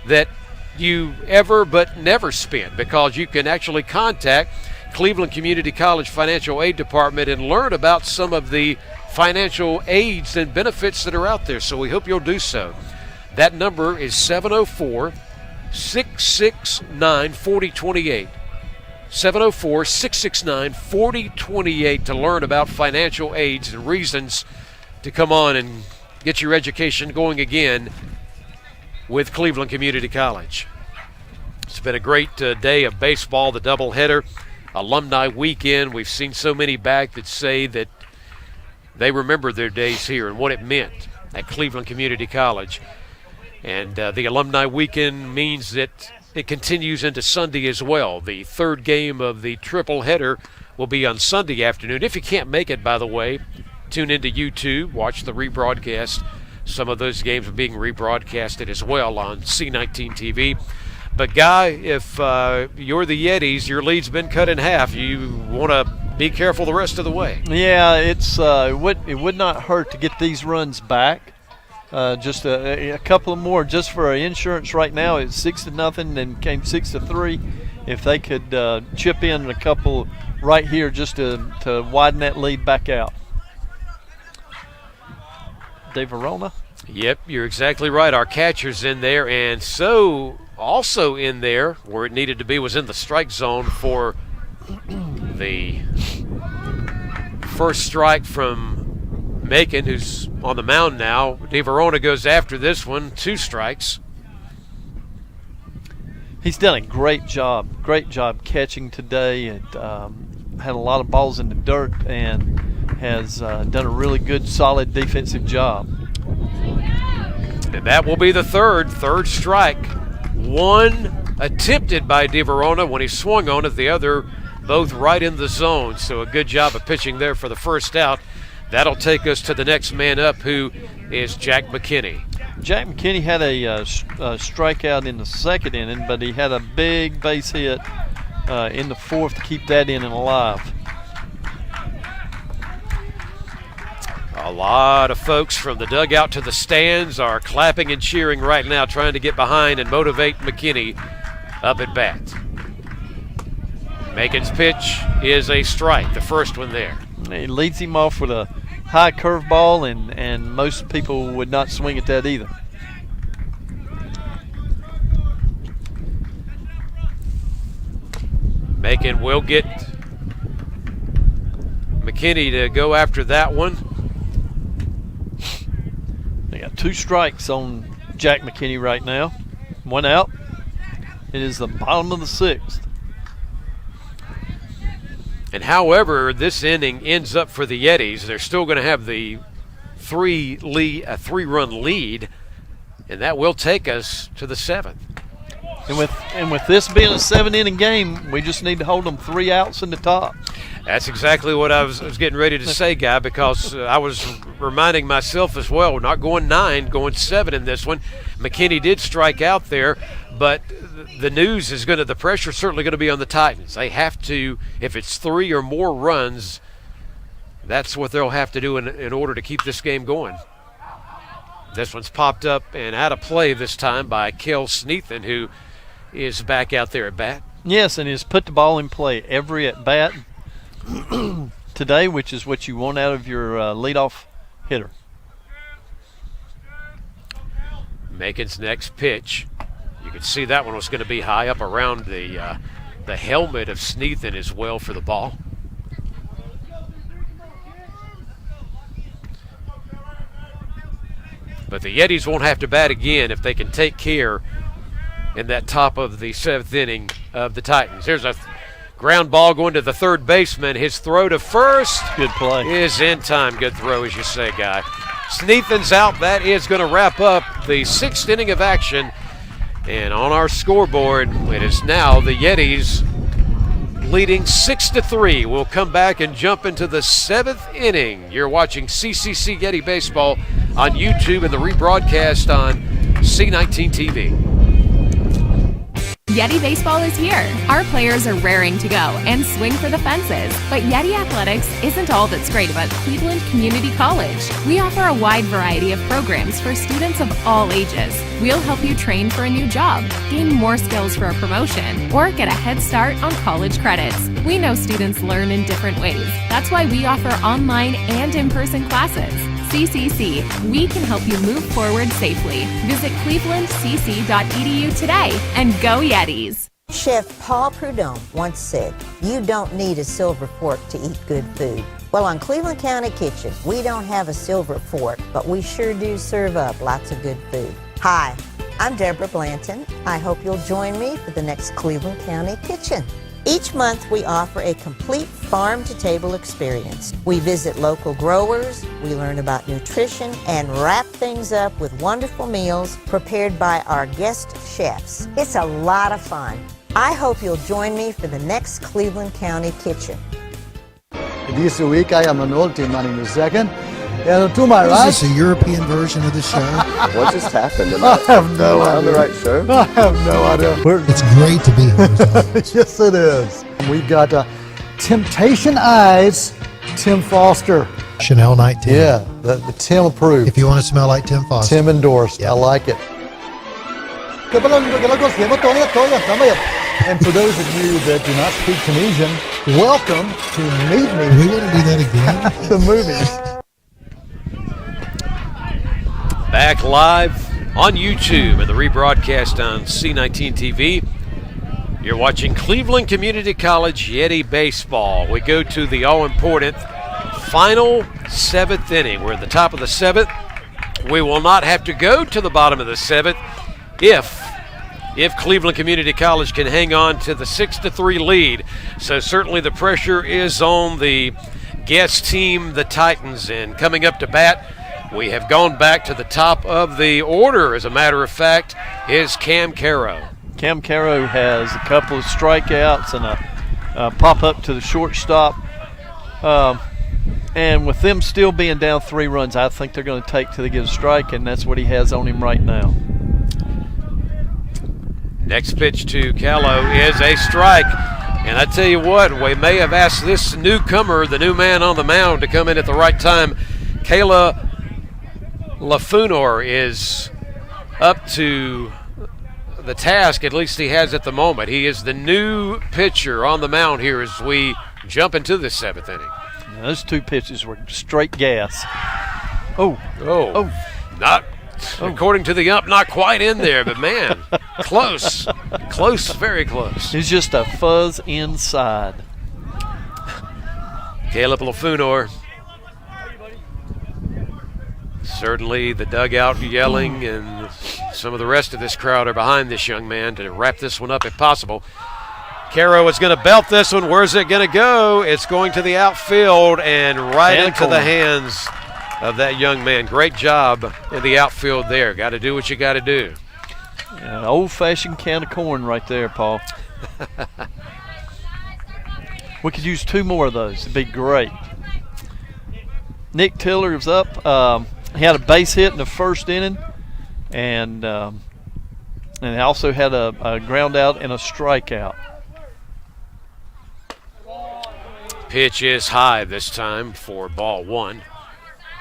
that you ever but never spend, because you can actually contact Cleveland Community College Financial Aid Department and learn about some of the financial aids and benefits that are out there. So we hope you'll do so. That number is 704-669-4028. 704-669-4028 to learn about financial aids and reasons to come on and get your education going again with Cleveland Community College. It's been a great day of baseball, the doubleheader, alumni weekend. We've seen so many back that say that they remember their days here and what it meant at Cleveland Community College. And the alumni weekend means that it continues into Sunday as well. The third game of the triple header will be on Sunday afternoon. If you can't make it, by the way, tune into YouTube, watch the rebroadcast. Some of those games are being rebroadcasted as well on C19 TV. But, Guy, if you're the Yetis, your lead's been cut in half. You want to be careful the rest of the way. Yeah, it would not hurt to get these runs back. Just a couple of more just for insurance right now. It's 6-0, then came 6-3. If they could chip in a couple right here just to widen that lead back out. De Verona? Yep, you're exactly right. Our catcher's in there, and so also in there where it needed to be was in the strike zone for the first strike from Macon, who's on the mound now. De Verona goes after this one, 2 strikes. He's done a great job catching today. And had a lot of balls in the dirt and has done a really good, solid defensive job. And that will be the third strike. One attempted by De Verona when he swung on it, the other both right in the zone. So a good job of pitching there for the first out. That'll take us to the next man up, who is Jack McKinney. Jack McKinney had a strikeout in the second inning, but he had a big base hit in the fourth to keep that inning alive. A lot of folks from the dugout to the stands are clapping and cheering right now, trying to get behind and motivate McKinney up at bat. Macon's pitch is a strike, the first one there. He leads him off with a high curveball, and most people would not swing at that either. Macon will get McKinney to go after that one. They got 2 strikes on Jack McKinney right now. 1 out. It is the bottom of the 6th. And however this inning ends up for the Yetis, they're still going to have the 3-run lead, and that will take us to the 7th. And with this being a 7-inning game, we just need to hold them 3 outs in the top. That's exactly what I was getting ready to say, Guy, because I was reminding myself as well, we're not going 9, going 7 in this one. McKinney did strike out there, but the news is the pressure is certainly going to be on the Titans. They have to, if it's 3 or more runs, that's what they'll have to do in order to keep this game going. This one's popped up and out of play this time by Kel Sneathan, who is back out there at bat. Yes, and has put the ball in play every at bat today, which is what you want out of your leadoff hitter. Macon's next pitch. You can see that one was going to be high up around the helmet of Sneathan as well for the ball. But the Yetis won't have to bat again if they can take care in that top of the 7th inning of the Titans. There's a Ground ball going to the third baseman. His throw to first Good play. is in time. Good throw, as you say, Guy. Sneathan's out. That is going to wrap up the 6th inning of action. And on our scoreboard, it is now the Yetis leading 6-3. We'll come back and jump into the 7th inning. You're watching CCC Yeti Baseball on YouTube and the rebroadcast on C19 TV. Yeti Baseball is here. Our players are raring to go and swing for the fences. But Yeti Athletics isn't all that's great about Cleveland Community College. We offer a wide variety of programs for students of all ages. We'll help you train for a new job, gain more skills for a promotion, or get a head start on college credits. We know students learn in different ways. That's why we offer online and in-person classes. CCC, we can help you move forward safely. Visit clevelandcc.edu today and go Yetis. Chef Paul Prudhomme once said, "You don't need a silver fork to eat good food." Well, on Cleveland County Kitchen, we don't have a silver fork, but we sure do serve up lots of good food. Hi, I'm Deborah Blanton. I hope you'll join me for the next Cleveland County Kitchen. Each month, we offer a complete farm-to-table experience. We visit local growers, we learn about nutrition, and wrap things up with wonderful meals prepared by our guest chefs. It's a lot of fun. I hope you'll join me for the next Cleveland County Kitchen. This week, I am an old team man in the second. And to my right... Is this a European version of the show? What just happened? I have no idea. On the right show? I have no idea. It's great to be here. Yes, it is. We've got Temptation Eyes, Tim Foster. Chanel 19. Yeah, the Tim approved. If you want to smell like Tim Foster. Tim endorsed. I like it. And for those of you that do not speak Tunisian, welcome to Meet Me. We want to do that again. The movies. Back live on YouTube and the rebroadcast on C19 TV. You're watching Cleveland Community College Yeti Baseball. We go to the all-important final 7th inning. We're at the top of the 7th. We will not have to go to the bottom of the 7th if Cleveland Community College can hang on to the 6-3 lead. So certainly the pressure is on the guest team, the Titans. And coming up to bat, we have gone back to the top of the order, as a matter of fact, is Cam Caro. Cam Caro has a couple of strikeouts and a pop-up to the shortstop. And with them still being down 3 runs, I think they're going to take till they get a strike, and that's what he has on him right now. Next pitch to Callow is a strike. And I tell you what, we may have asked this newcomer, the new man on the mound, to come in at the right time. Kayla LaFunor is up to the task, at least he has at the moment. He is the new pitcher on the mound here as we jump into the 7th inning. Now, those 2 pitches were straight gas. Not according to the ump, not quite in there, but man, close, very close. It's just a fuzz inside. Caleb LaFunor. Certainly the dugout yelling, and some of the rest of this crowd are behind this young man to wrap this one up if possible. Caro is going to belt this one. Where's it going to go? It's going to the outfield and right into the hands of that young man. Great job in the outfield there. Got to do what you got to do. An old-fashioned can of corn right there, Paul. We could use 2 more of those. It'd be great. Nick Tiller's up. He had a base hit in the 1st inning, and he also had a ground out and a strikeout. Pitch is high this time for ball 1.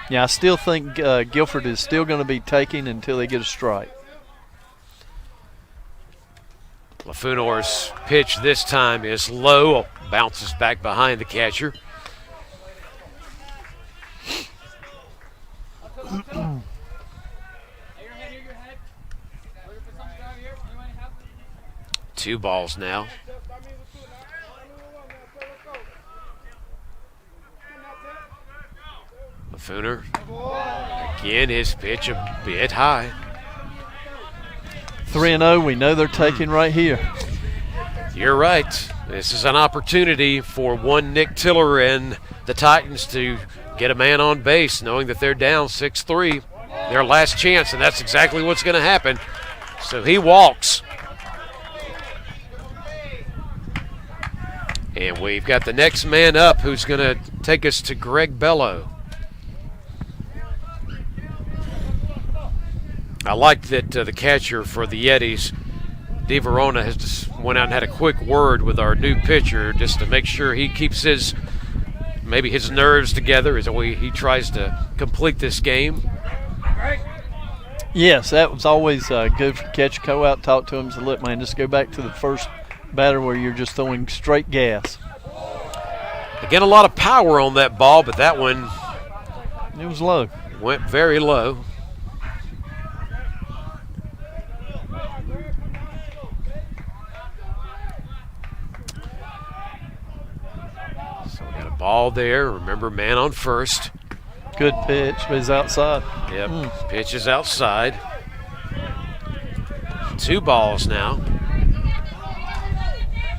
Yeah, I still think Guilford is still going to be taking until they get a strike. LaFunor's pitch this time is low, bounces back behind the catcher. Two balls now. LaFunor, again his pitch a bit high. 3-0, we know they're taking right here. You're right. This is an opportunity for one Nick Tiller and the Titans to get a man on base, knowing that they're down 6-3. Their last chance, and that's exactly what's going to happen. So he walks. And we've got the next man up who's going to take us to Greg Bello. I like that the catcher for the Yetis, Di Verona, has just went out and had a quick word with our new pitcher just to make sure he keeps his nerves together as he tries to complete this game. Yes, that was always good for catcher. Go out, talk to him, say, look, man, just go back to the first batter where you're just throwing straight gas. Again, a lot of power on that ball, but that one, it was low. Went very low. So we got a ball there. Remember, man on first. Good pitch, but he's outside. Yep, pitch is outside. 2 balls now.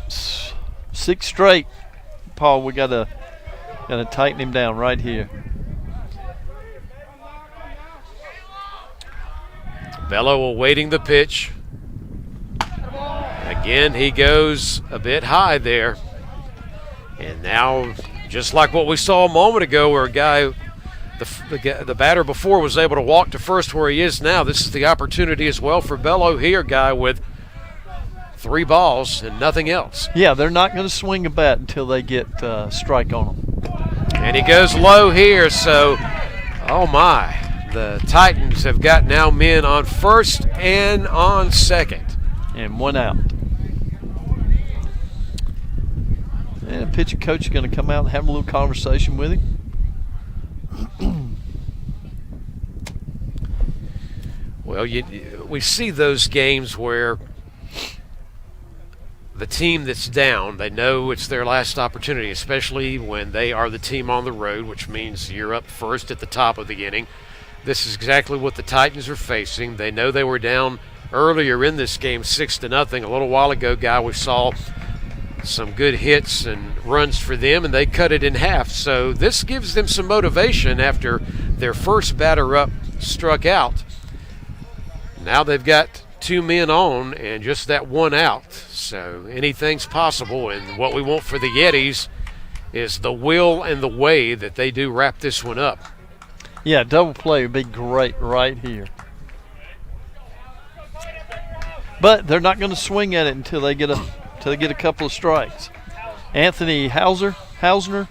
6 straight. Paul, we gotta tighten him down right here. Bello awaiting the pitch. Again, he goes a bit high there. And now, just like what we saw a moment ago where a guy, the batter before was able to walk to first where he is now, this is the opportunity as well for Bello here, guy with 3 balls and nothing else. Yeah, they're not going to swing a bat until they get strike on them. And he goes low here, so, oh my. The Titans have got now men on first and on second. And 1 out. And the pitcher coach is going to come out and have a little conversation with him. Well, we see those games where the team that's down, they know it's their last opportunity, especially when they are the team on the road, which means you're up first at the top of the inning. This is exactly what the Titans are facing. They know they were down earlier in this game 6-0. A little while ago, we saw some good hits and runs for them, and they cut it in half. So this gives them some motivation after their first batter up struck out. Now they've got 2 men on and just that 1 out. So anything's possible, and what we want for the Yetis is the will and the way that they do wrap this one up. Yeah, double play would be great right here. But they're not going to swing at it until they get a couple of strikes. Anthony Hausner.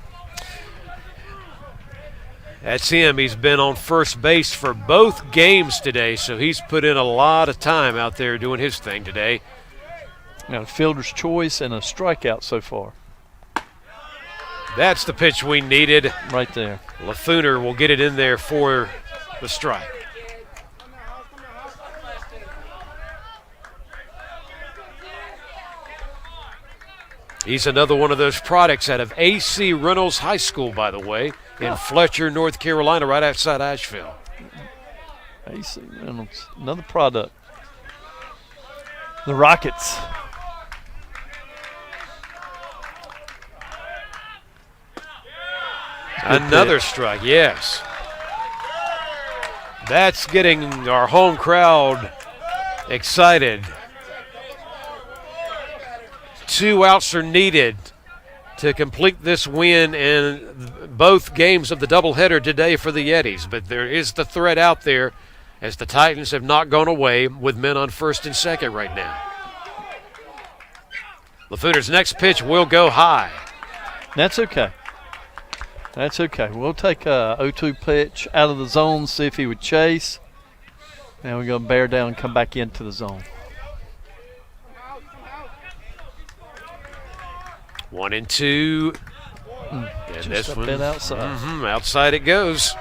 That's him. He's been on first base for both games today, so he's put in a lot of time out there doing his thing today. Got a fielder's choice and a strikeout so far. That's the pitch we needed. Right there. Lafooner will get it in there for the strike. He's another one of those products out of A.C. Reynolds High School, by the way, in Fletcher, North Carolina, right outside Asheville. A.C. Reynolds, another product. The Rockets. Another strike, yes. That's getting our home crowd excited. 2 outs are needed to complete this win in both games of the doubleheader today for the Yetis. But there is the threat out there as the Titans have not gone away with men on first and second right now. Lafooner's next pitch will go high. That's okay. That's okay. We'll take a 0-2 pitch out of the zone, see if he would chase. And we're going to bear down and come back into the zone. 1-2. And Just this a one, bit outside. Outside it goes.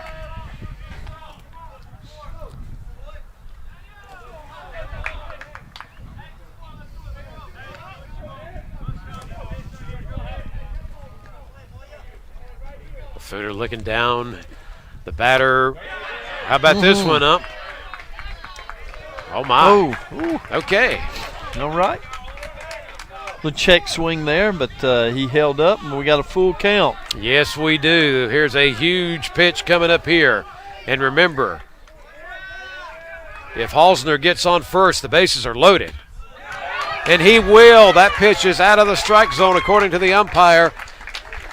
Lafooner looking down. The batter. How about this one up? Oh, my. Oh. Okay. All right. check swing there, but he held up, and we got a full count. Yes, we do. Here's a huge pitch coming up here. And remember, if Halsner gets on first, the bases are loaded. And he will. That pitch is out of the strike zone according to the umpire.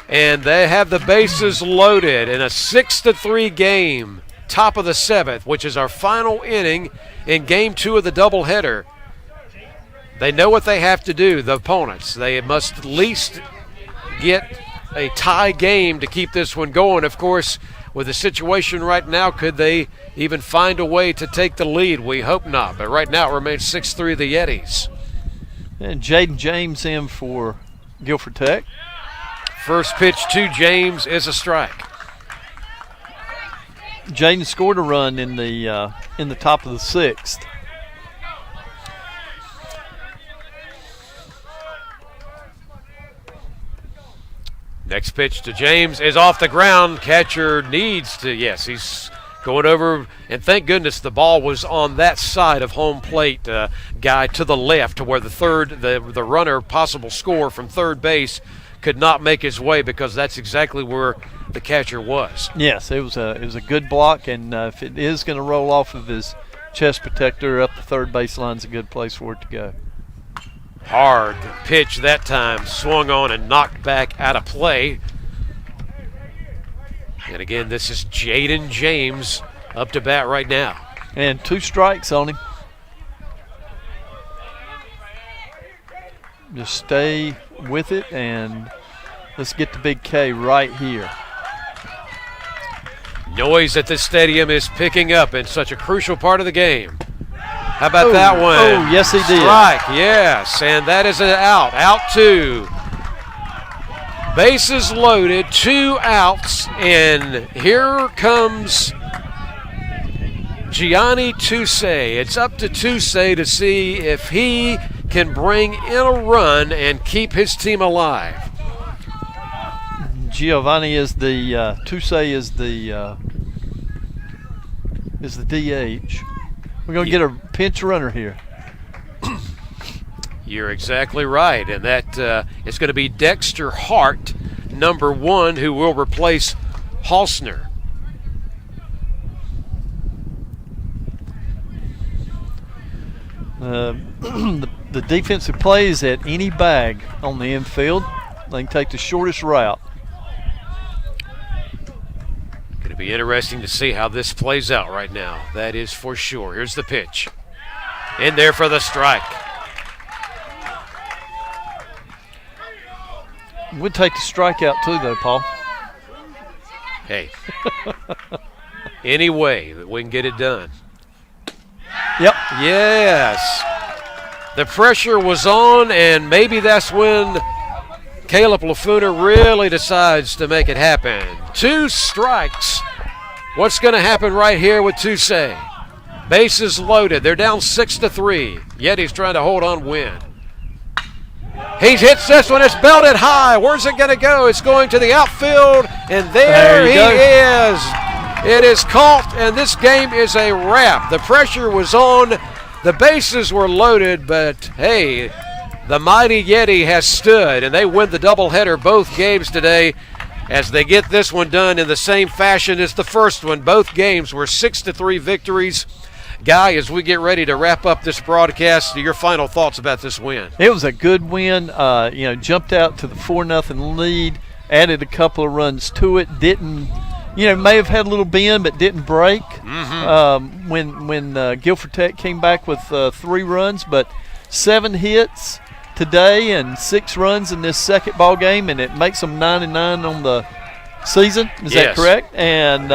And they have the bases loaded in a 6-3 game, top of the 7th, which is our final inning in Game 2 of the doubleheader. They know what they have to do, the opponents. They must at least get a tie game to keep this one going. Of course, with the situation right now, could they even find a way to take the lead? We hope not, but right now it remains 6-3 the Yetis. And Jaden James in for Guilford Tech. First pitch to James is a strike. Jaden scored a run in the top of the 6th. Next pitch to James is off the ground. Catcher needs to, yes, he's going over, and thank goodness the ball was on that side of home plate, guy to the left, to where the runner, possible score from third base, could not make his way, because that's exactly where the catcher was. Yes, it was a good block, and if it is going to roll off of his chest protector up the third baseline's a good place for it to go. Hard pitch that time, swung on and knocked back out of play. And again, this is Jaden James up to bat right now. And 2 strikes on him. Just stay with it, and let's get the big K right here. Noise at the stadium is picking up in such a crucial part of the game. How about that one? Oh, yes, he did. Strike, yes, and that is an out. Out 2. Bases loaded, 2 outs, and here comes Gianni Toussaint. It's up to Toussaint to see if he can bring in a run and keep his team alive. Giovanni is the Toussaint is the DH. We're going to get a pinch runner here. You're exactly right, and that is going to be Dexter Hart, number 1, who will replace Halsner. The defensive play is at any bag on the infield. They can take the shortest route. Going to be interesting to see how this plays out right now. That is for sure. Here's the pitch. In there for the strike. Would take the strikeout too, though, Paul. Hey. Any way that we can get it done. Yep. Yes. The pressure was on, and maybe that's when Caleb Lafuna really decides to make it happen. 2 strikes. What's going to happen right here with Toussaint? Bases loaded. They're down 6-3. Yetis trying to hold on, win. He hits this one. It's belted high. Where's it going to go? It's going to the outfield, and there he is. It is caught, and this game is a wrap. The pressure was on. The bases were loaded, but hey, the mighty Yeti has stood, and they win the doubleheader both games today as they get this one done in the same fashion as the first one. Both games were 6-3 victories. Guy, as we get ready to wrap up this broadcast, your final thoughts about this win? It was a good win. Jumped out to the 4-0 lead, added a couple of runs to it. Didn't, may have had a little bend, but didn't break. Mm-hmm. When Guilford Tech came back with 3 runs, but 7 hits today and 6 runs in this second ball game, and it makes them 9-9 on the season. Is that correct? And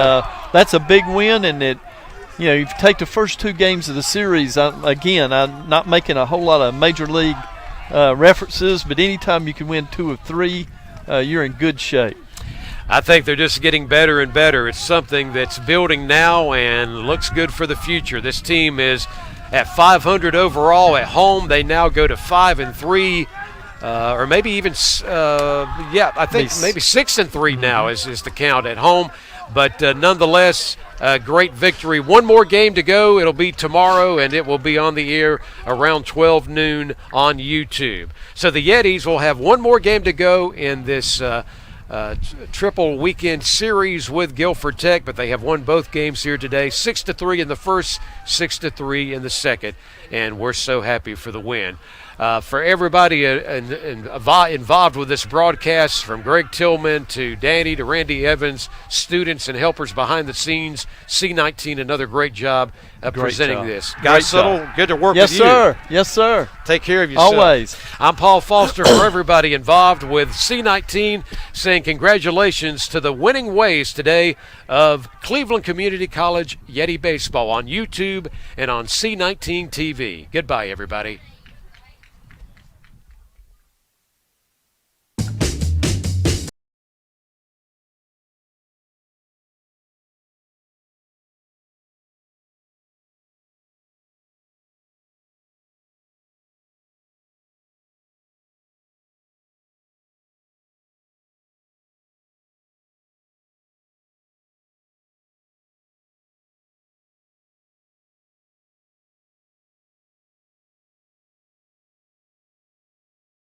that's a big win, and it. If you take the first 2 games of the series, I'm not making a whole lot of major league references, but anytime you can win 2 of 3, you're in good shape. I think they're just getting better and better. It's something that's building now and looks good for the future. This team is at 500 overall at home. They now go to 5-3, or maybe even, I think maybe 6-3 now is the count at home. But nonetheless, a great victory. One more game to go. It'll be tomorrow, and it will be on the air around 12 noon on YouTube. So the Yetis will have one more game to go in this triple weekend series with Guilford Tech, but they have won both games here today, 6-3 in the first, 6-3 in the second, and we're so happy for the win. For everybody involved with this broadcast, from Greg Tillman to Danny to Randy Evans, students and helpers behind the scenes, C19, another great job presenting this. Guys, Suttle, good to work with you. Yes, sir. Take care of yourself. Always. I'm Paul Foster. For everybody involved with C19, saying congratulations to the winning ways today of Cleveland Community College Yeti Baseball on YouTube and on C19 TV. Goodbye, everybody.